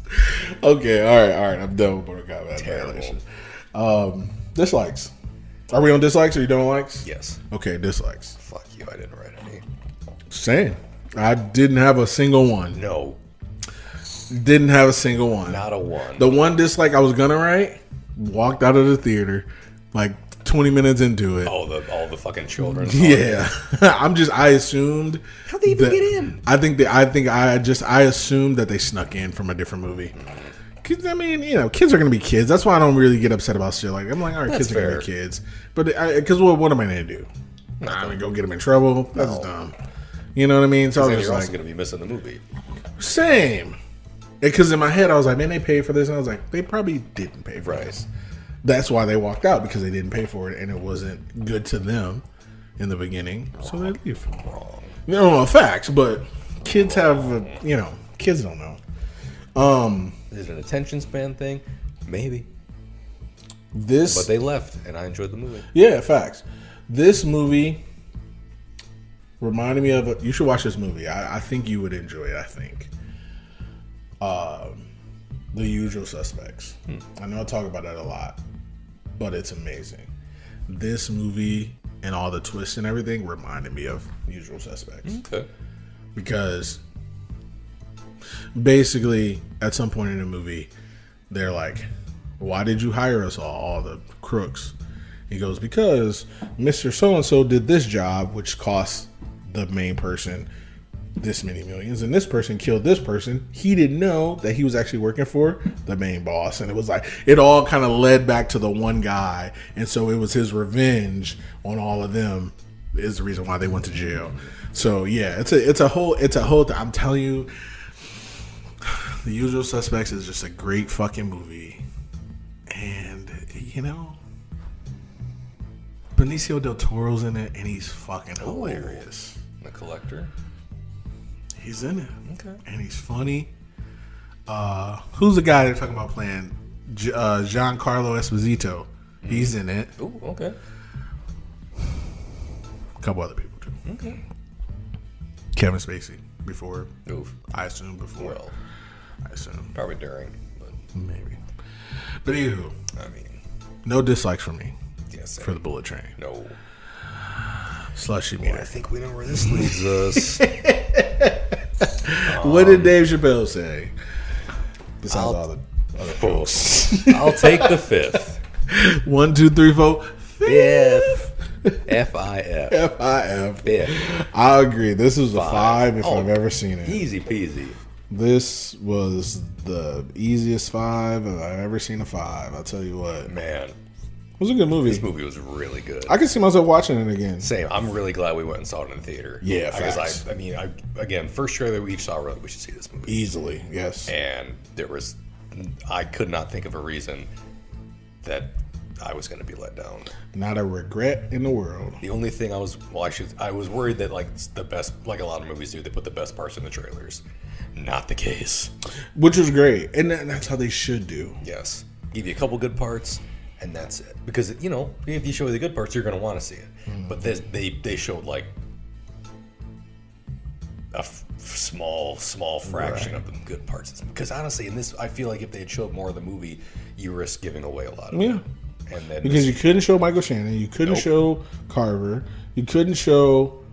Okay, all right. I'm done with Mortal Kombat. Terrible. Dislikes. Are we on dislikes or you don't likes? Yes. Okay, dislikes. Fuck you, I didn't write any. Same. I didn't have a single one. No. Didn't have a single one. Not a one. The one dislike I was gonna write, walked out of the theater like 20 minutes into it. Oh, all the fucking children. Yeah. I assumed. How'd they even get in? I assumed that they snuck in from a different movie. Cause I mean, kids are gonna be kids. That's why I don't really get upset about shit. Like I'm like, all right, kids are gonna be kids. But because what am I gonna do? I'm gonna go get them in trouble. That's dumb. You know what I mean? So I was just you're like, also gonna be missing the movie. Same. Because in my head, I was like, man, they paid for this. And I was like, they probably didn't pay for this. That's why they walked out, because they didn't pay for it. And it wasn't good to them in the beginning. So they leave. Wrong. No, facts. But kids have, kids don't know. Is it an attention span thing? Maybe. This. But they left, and I enjoyed the movie. Yeah, facts. This movie reminded me of you should watch this movie. I think you would enjoy it, I think. The Usual Suspects. I know I talk about that a lot, but it's amazing. This movie and all the twists and everything reminded me of Usual Suspects. Okay. Because basically, at some point in the movie, they're like, why did you hire us all the crooks? He goes, because Mr. So-and-so did this job, which cost the main person this many millions, and this person killed this person. He didn't know that he was actually working for the main boss, and it was like it all kind of led back to the one guy, and so it was his revenge on all of them is the reason why they went to jail. So yeah, it's a whole I'm telling you, The Usual Suspects is just a great fucking movie, and Benicio del Toro's in it, and he's fucking hilarious. The Collector. He's in it. Okay. And he's funny. Who's the guy they're talking about playing? Giancarlo Esposito. He's in it. Ooh, okay. A couple other people too. Okay. Kevin Spacey before. Oof. I assume before. Well, I assume. probably during, but Maybe. But anywho, I mean, no dislikes from me yes. for the Bullet Train. No. Slushie Well, I Meter. think we know where this leads us. What did Dave Chappelle say? Besides all the other posts. I'll take the fifth. 1, 2, 3, 4. Fifth. F-I-F. F-I-F. Fifth. I agree. This is a 5 if Oh, I've ever seen it. Easy peasy. This was the easiest 5 if I've ever seen a 5. I'll tell you what. Man, It was a good movie. this movie was really good. I could see myself watching it again. Same. I'm really glad we went and saw it in the theater. Yeah, Because facts. again, first trailer we each saw, really, we should see this movie. Easily, yes. And I could not think of a reason that I was going to be let down. Not a regret in the world. The only thing I was worried that like the best, like a lot of movies do, they put the best parts in the trailers. Not the case. Which was great. And that's how they should do. Yes. Give you a couple good parts, and that's it. Because, if you show the good parts, you're going to want to see it. But they showed like a small fraction of the good parts. Because honestly, in this, I feel like if they had showed more of the movie, you risk giving away a lot of it. And then Because you couldn't show Michael Shannon. You couldn't show Carver. You couldn't show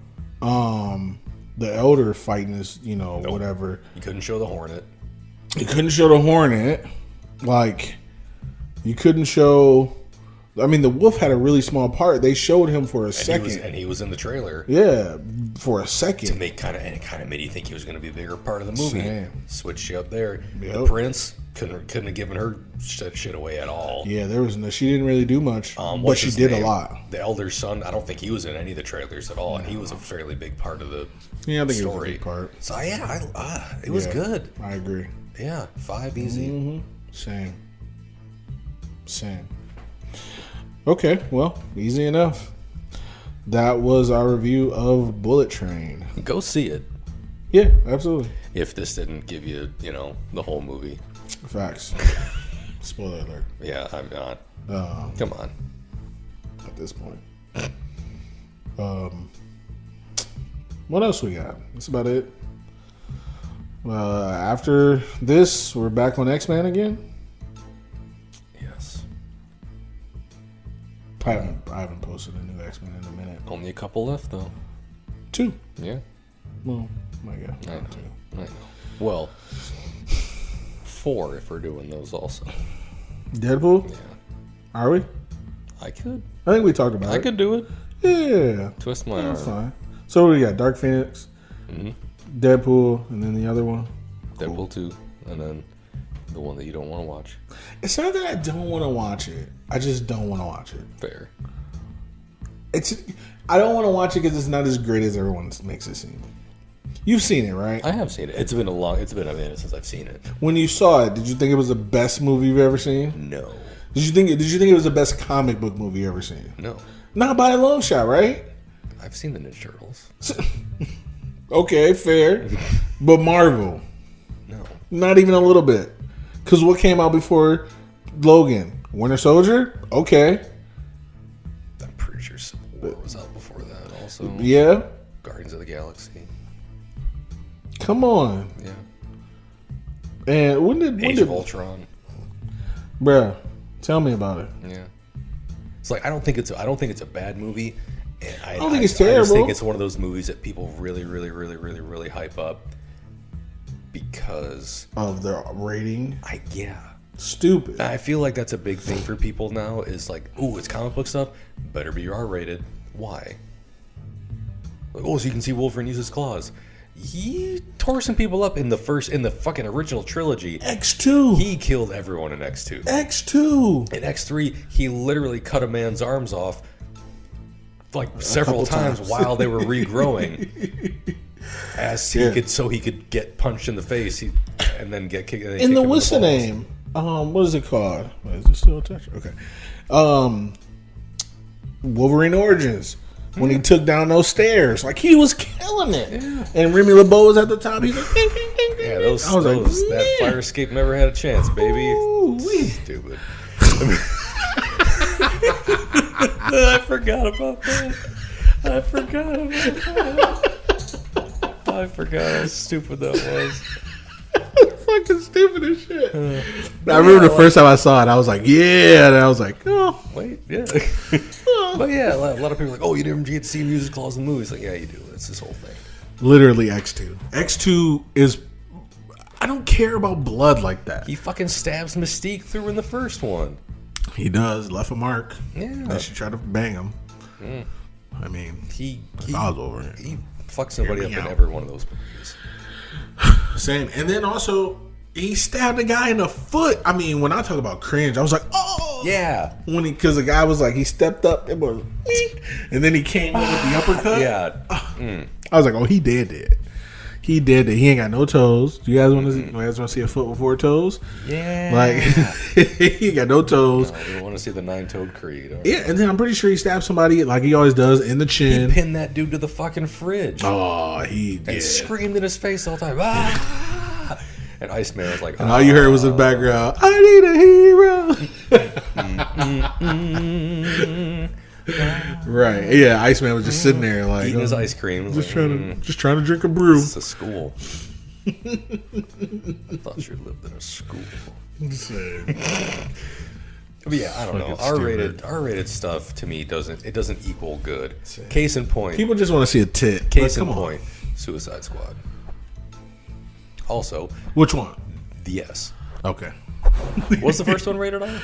the Elder fighting this, whatever. You couldn't show the Hornet. You couldn't show the Hornet. Like, you couldn't show I mean, the wolf had a really small part. They showed him for a second. And he was in the trailer. Yeah, for a second. And it kind of made you think he was going to be a bigger part of the movie. Same. Switched you up there. Yep. The prince couldn't have given her shit away at all. Yeah, there was no. She didn't really do much, but she did a lot. The elder son. I don't think he was in any of the trailers at all, and he was a fairly big part of the Yeah, I think story. it was a big part. So it was good. I agree. Yeah, 5 easy. Mm-hmm. Same. Okay, well, easy enough. That was our review of Bullet Train. Go see it. Yeah, absolutely. If this didn't give you, the whole movie. Facts. Spoiler alert. Yeah, I'm not. Come on. At this point. What else we got? That's about it. After this, we're back on X-Men again. Yes. I haven't posted a new X-Men in a minute. Only a couple left, though. 2. Yeah. Well, my God. I know. Well, 4 if we're doing those also. Deadpool? Yeah. Are we? I could. I think we talked about it. I could do it. Yeah. Twist my arm. That's fine. So what do we got? Dark Phoenix, Deadpool, and then the other one? Deadpool 2, and then the one that you don't want to watch. It's not that I don't want to watch it. I just don't want to watch it. Fair. I don't want to watch it because it's not as great as everyone makes it seem. You've seen it, right? I have seen it. It's been a minute since I've seen it. When you saw it, did you think it was the best movie you've ever seen? No. Did you think it was the best comic book movie you've ever seen? No. Not by a long shot, right? I've seen the Ninja Turtles. Okay, fair. But Marvel, No. not even a little bit. Because what came out before Logan? Winter Soldier? Okay. I'm pretty sure Civil War was out before that also. Yeah. Guardians of the Galaxy. Come on. Yeah. And when did Age of Ultron. Bruh, tell me about it. Yeah. It's like I don't think it's a bad movie. And I don't think it's terrible. I just think it's one of those movies that people really, really, really, really, really hype up because of the rating. Stupid. I feel like that's a big thing for people now. Is like, ooh, it's comic book stuff. Better be R-rated. Why? Like, oh, so you can see Wolverine use his claws. He tore some people up in the fucking original trilogy. X2. He killed everyone in X2. X2. In X3, he literally cut a man's arms off like several times while they were regrowing. So he could get punched in the face and then get kicked. In the what's the name? What is it called? Is it still attached? Okay. Wolverine Origins. When he took down those stairs, like he was killing it, and Remy LeBeau was at the top. He's like, ding, ding, ding, ding. Yeah, that fire escape never had a chance, baby. Stupid. I forgot about that. I forgot how stupid that was. Fucking stupid as shit. I remember the first time I saw it, I was like, yeah, and I was like, oh, wait, yeah. But yeah, a lot of people are like, oh, you didn't get to see music clause in the movies. Like, yeah, you do. It's this whole thing. Literally X2. X2 is. I don't care about blood like that. He fucking stabs Mystique through in the first one. He does. Left a mark. Yeah. They should try to bang him. I mean, he was over it. He fucks somebody up in every one of those movies. Same. And then also, he stabbed a guy in the foot. I mean, when I talk about cringe, I was like, oh. Yeah. Because the guy was like, he stepped up, it was, and then he came in with the uppercut. Yeah. I was like, oh, he did it. He did it. He ain't got no toes. Do you guys want to see a foot with 4 toes? Yeah. Like, he got no toes. No, we want to see the 9-toed creed. Yeah, and then I'm pretty sure he stabbed somebody, like he always does, in the chin. He pinned that dude to the fucking fridge. Oh, he did. And screamed in his face the whole time. Ah! And Iceman was like, and all you heard was in the background, I need a hero. Right. Yeah, Iceman was just sitting there like eating his ice cream. Just trying to drink a brew. It's a school. I thought you lived in a school. But yeah, I don't know. R-rated stuff to me doesn't equal good. Case in point. People just want to see a tit. Case in point. Suicide Squad. Also, which one? Yes. Okay. What's the first one rated on?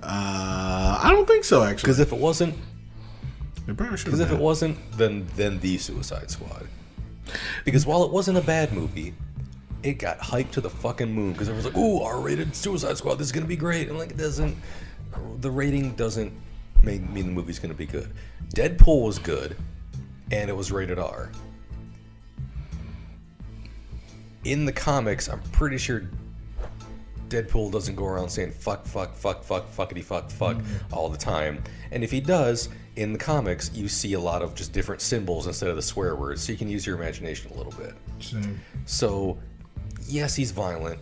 I don't think so, actually. Because if it wasn't, then the Suicide Squad. Because while it wasn't a bad movie, it got hyped to the fucking moon. Because everyone's like, "Ooh, R-rated Suicide Squad, this is gonna be great." And like, the rating doesn't mean the movie's gonna be good. Deadpool was good, and it was rated R. In the comics, I'm pretty sure Deadpool doesn't go around saying fuck, fuckity fuck all the time. And if he does, in the comics, you see a lot of just different symbols instead of the swear words, so you can use your imagination a little bit. Same. So, yes, he's violent.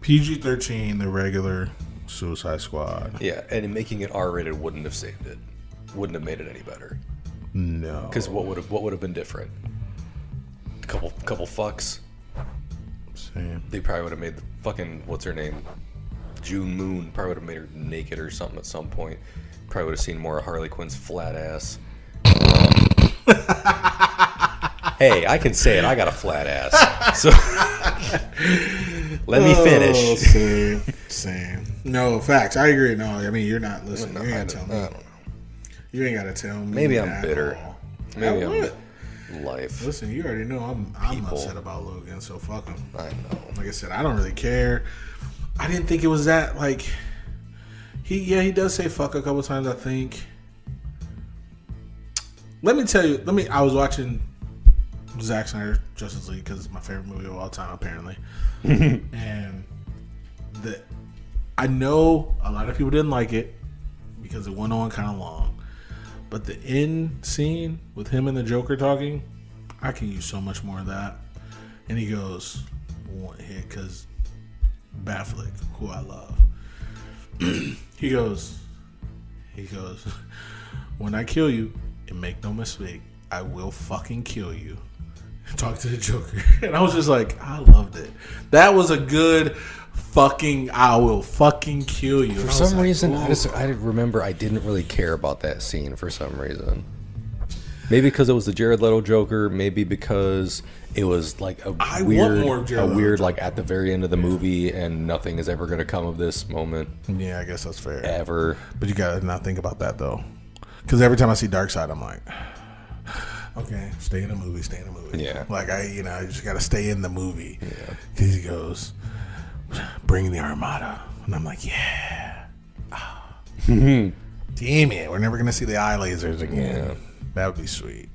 PG-13, the regular Suicide Squad. Yeah, and making it R-rated wouldn't have saved it. Wouldn't have made it any better. No. Because what would have been different? A couple fucks. Same. They probably would have made the fucking, what's her name? June Moon. Probably would have made her naked or something at some point. Probably would have seen more of Harley Quinn's flat ass. Hey, I can say it. I got a flat ass. So let me finish. Same. No, facts. I agree. No, I mean, you're not listening. You ain't tell me. I don't know. You ain't got to tell me. Maybe I'm bitter. Maybe I'm life. Listen, you already know I'm upset about Logan, so fuck him. I know. Like I said, I don't really care. I didn't think it was that, like, he does say fuck a couple times, I think. Let me tell you, I was watching Zack Snyder Justice League because it's my favorite movie of all time, apparently. And I know a lot of people didn't like it because it went on kind of long. But the end scene with him and the Joker talking, I can use so much more of that. And he goes, one hit, because Batfleck, who I love. He goes, when I kill you, and make no mistake, I will fucking kill you. Talk to the Joker. And I was just like, I loved it. That was a good fucking, I will fucking kill you. For some reason, I remember I didn't really care about that scene for some reason. Maybe because it was the Jared Leto Joker. Maybe because it was like a weird like at the very end of the movie, and nothing is ever going to come of this moment. Yeah, I guess that's fair. Ever. But you gotta not think about that though, because every time I see Darkseid, I'm like, okay, stay in the movie. Yeah. Like I just gotta stay in the movie. Yeah. Because he goes, bring the Armada, and I'm like, yeah. Oh. Damn it, we're never gonna see the eye lasers again. Yeah. That would be sweet.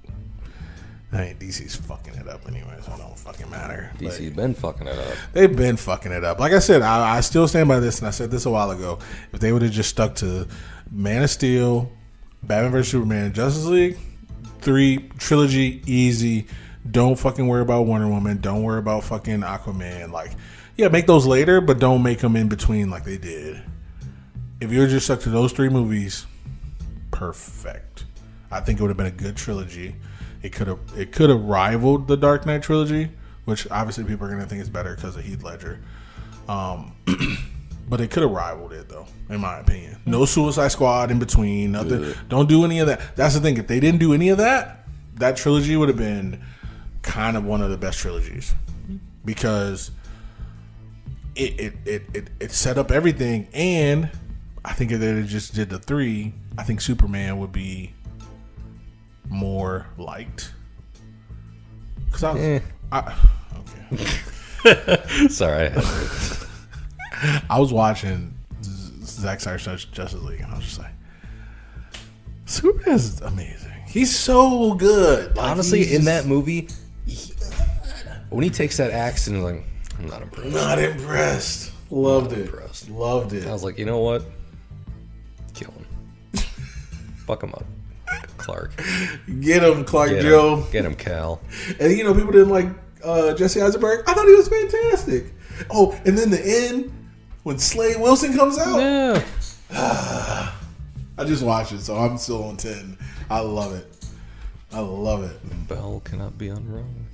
I mean, DC's fucking it up anyway, so it don't fucking matter. DC's been fucking it up. They've been fucking it up. Like I said, I still stand by this, and I said this a while ago. If they would have just stuck to Man of Steel, Batman vs. Superman, Justice League, 3 trilogy, easy. Don't fucking worry about Wonder Woman. Don't worry about fucking Aquaman. Like, yeah, make those later, but don't make them in between like they did. If you were just stuck to those 3 movies, perfect. I think it would have been a good trilogy. It could have rivaled the Dark Knight trilogy, which obviously people are going to think is better because of Heath Ledger. But it could have rivaled it, though, in my opinion. No Suicide Squad in between. Nothing. Yeah. Don't do any of that. That's the thing. If they didn't do any of that, that trilogy would have been kind of one of the best trilogies because it set up everything. And I think if they just did the 3, I think Superman would be more liked. Because okay. Sorry. I was watching Zack Snyder's Justice League, and I was just like, Superman is amazing. He's so good. Like, honestly, in that movie, when he takes that axe and like, I'm not impressed. Not impressed. Loved not it. Impressed. Loved it. I was like, you know what? Kill him. Fuck him up. Clark. Get him, Clark Joe. Get him, Cal. And people didn't like Jesse Eisenberg. I thought he was fantastic. Oh, and then the end when Slade Wilson comes out. Yeah. I just watched it, so I'm still on 10. I love it. I love it. The bell cannot be unrung.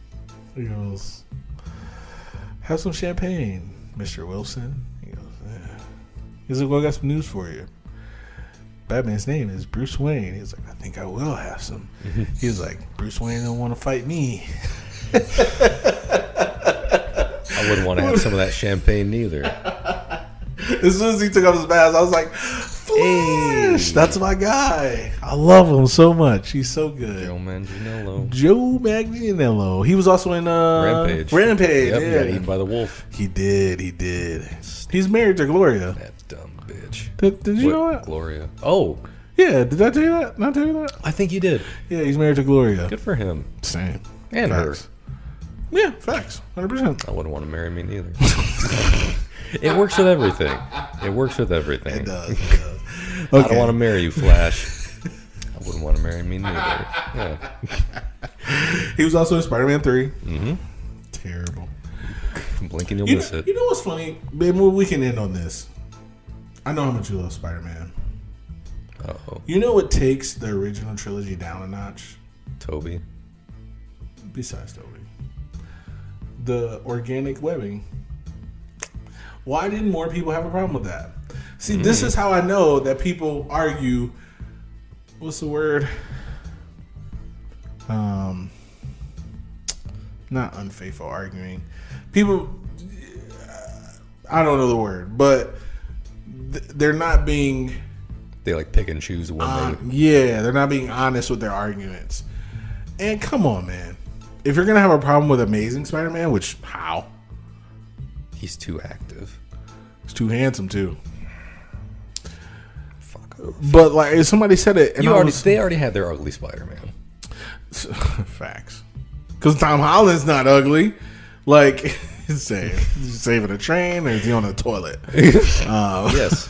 He goes, have some champagne, Mr. Wilson. He goes, yeah. He's like, well, I got some news for you. Batman's name is Bruce Wayne. He's like, I think I will have some. He's like, Bruce Wayne don't want to fight me. I wouldn't want to have some of that champagne neither. As soon as he took off his mask, I was like, Flash, Hey. that's my guy. I love him so much. He's so good. Joe Manganiello. He was also in Rampage. Rampage, Yep, yeah. he got eaten by the wolf. He did. He's married to Gloria. That dumb bitch. Did you know that? Gloria. Oh, Yeah, did I tell you that? Not tell you that? I think you did. Yeah, he's married to Gloria. Good for him. Same. And Facts. Yeah, facts. 100%. I wouldn't want to marry me neither. It works with everything. It works with everything. It does. I don't want to marry you, Flash. I wouldn't want to marry me neither. Yeah. He was also in Spider-Man 3. Mm-hmm. Terrible. Blink and you'll You miss it. know what's funny? Babe, we can end on this. I know how much you love Spider-Man. Uh-oh. You know what takes the original trilogy down a notch? Toby. Besides Toby. The organic webbing. Why didn't more people have a problem with that? See, this is how I know that people argue. What's the word? Not unfaithful arguing. People, I don't know the word, but they're not being. They like pick and choose when Yeah, they're not being honest with their arguments. And come on, man. If you're gonna have a problem with Amazing Spider-Man, which how? he's too active. He's too handsome too. Fuck off. But like somebody said it, and They already had their ugly Spider-Man. Facts. Because Tom Holland's not ugly. Like, he's saving a train, or is he on a toilet? Yes.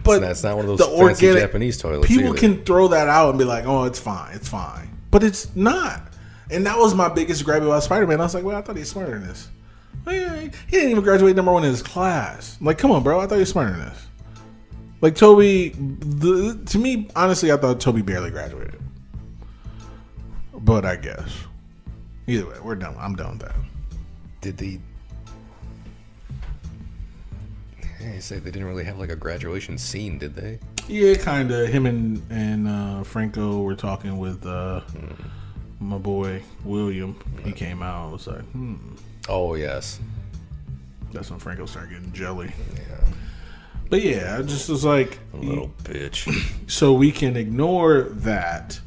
But that's not one of the those fancy organic- Japanese toilets. People either. can throw that out and be like, "Oh, it's fine, it's fine," but it's not. And that was my biggest gripe about Spider-Man. I was like, "Well, I thought he was smarter than this. Well, yeah, he didn't even graduate number 1 in his class. Like, come on, bro. I thought he was smarter than this." Like Toby, to me, honestly, I thought Toby barely graduated. But I guess either way, we're done. I'm done with that. Did they? They say they didn't really have like a graduation scene, did they? Yeah, kind of. Him and Franco were talking with my boy William. He came out. I was like, Oh yes. That's when Franco started getting jelly. Yeah. But yeah, I just was like, A little bitch. so we can ignore that,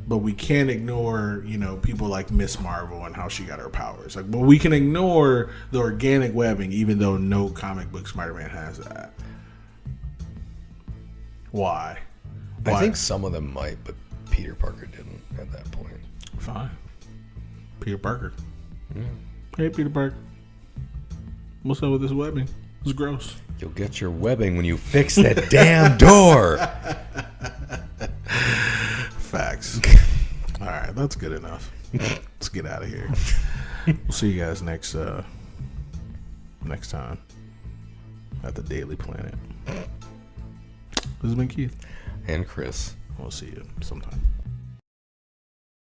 but we can't ignore, people like Miss Marvel and how she got her powers. Like, but we can ignore the organic webbing, even though no comic book Spider-Man has that. Why? I think some of them might, but Peter Parker didn't at that point. Fine. Peter Parker. Hey, Peter Parker. What's up with this webbing? It's gross. You'll get your webbing when you fix that damn door. Facts. All right, that's good enough. Let's get out of here. We'll see you guys next time at the Daily Planet. This has been Keith. And Chris. We'll see you sometime.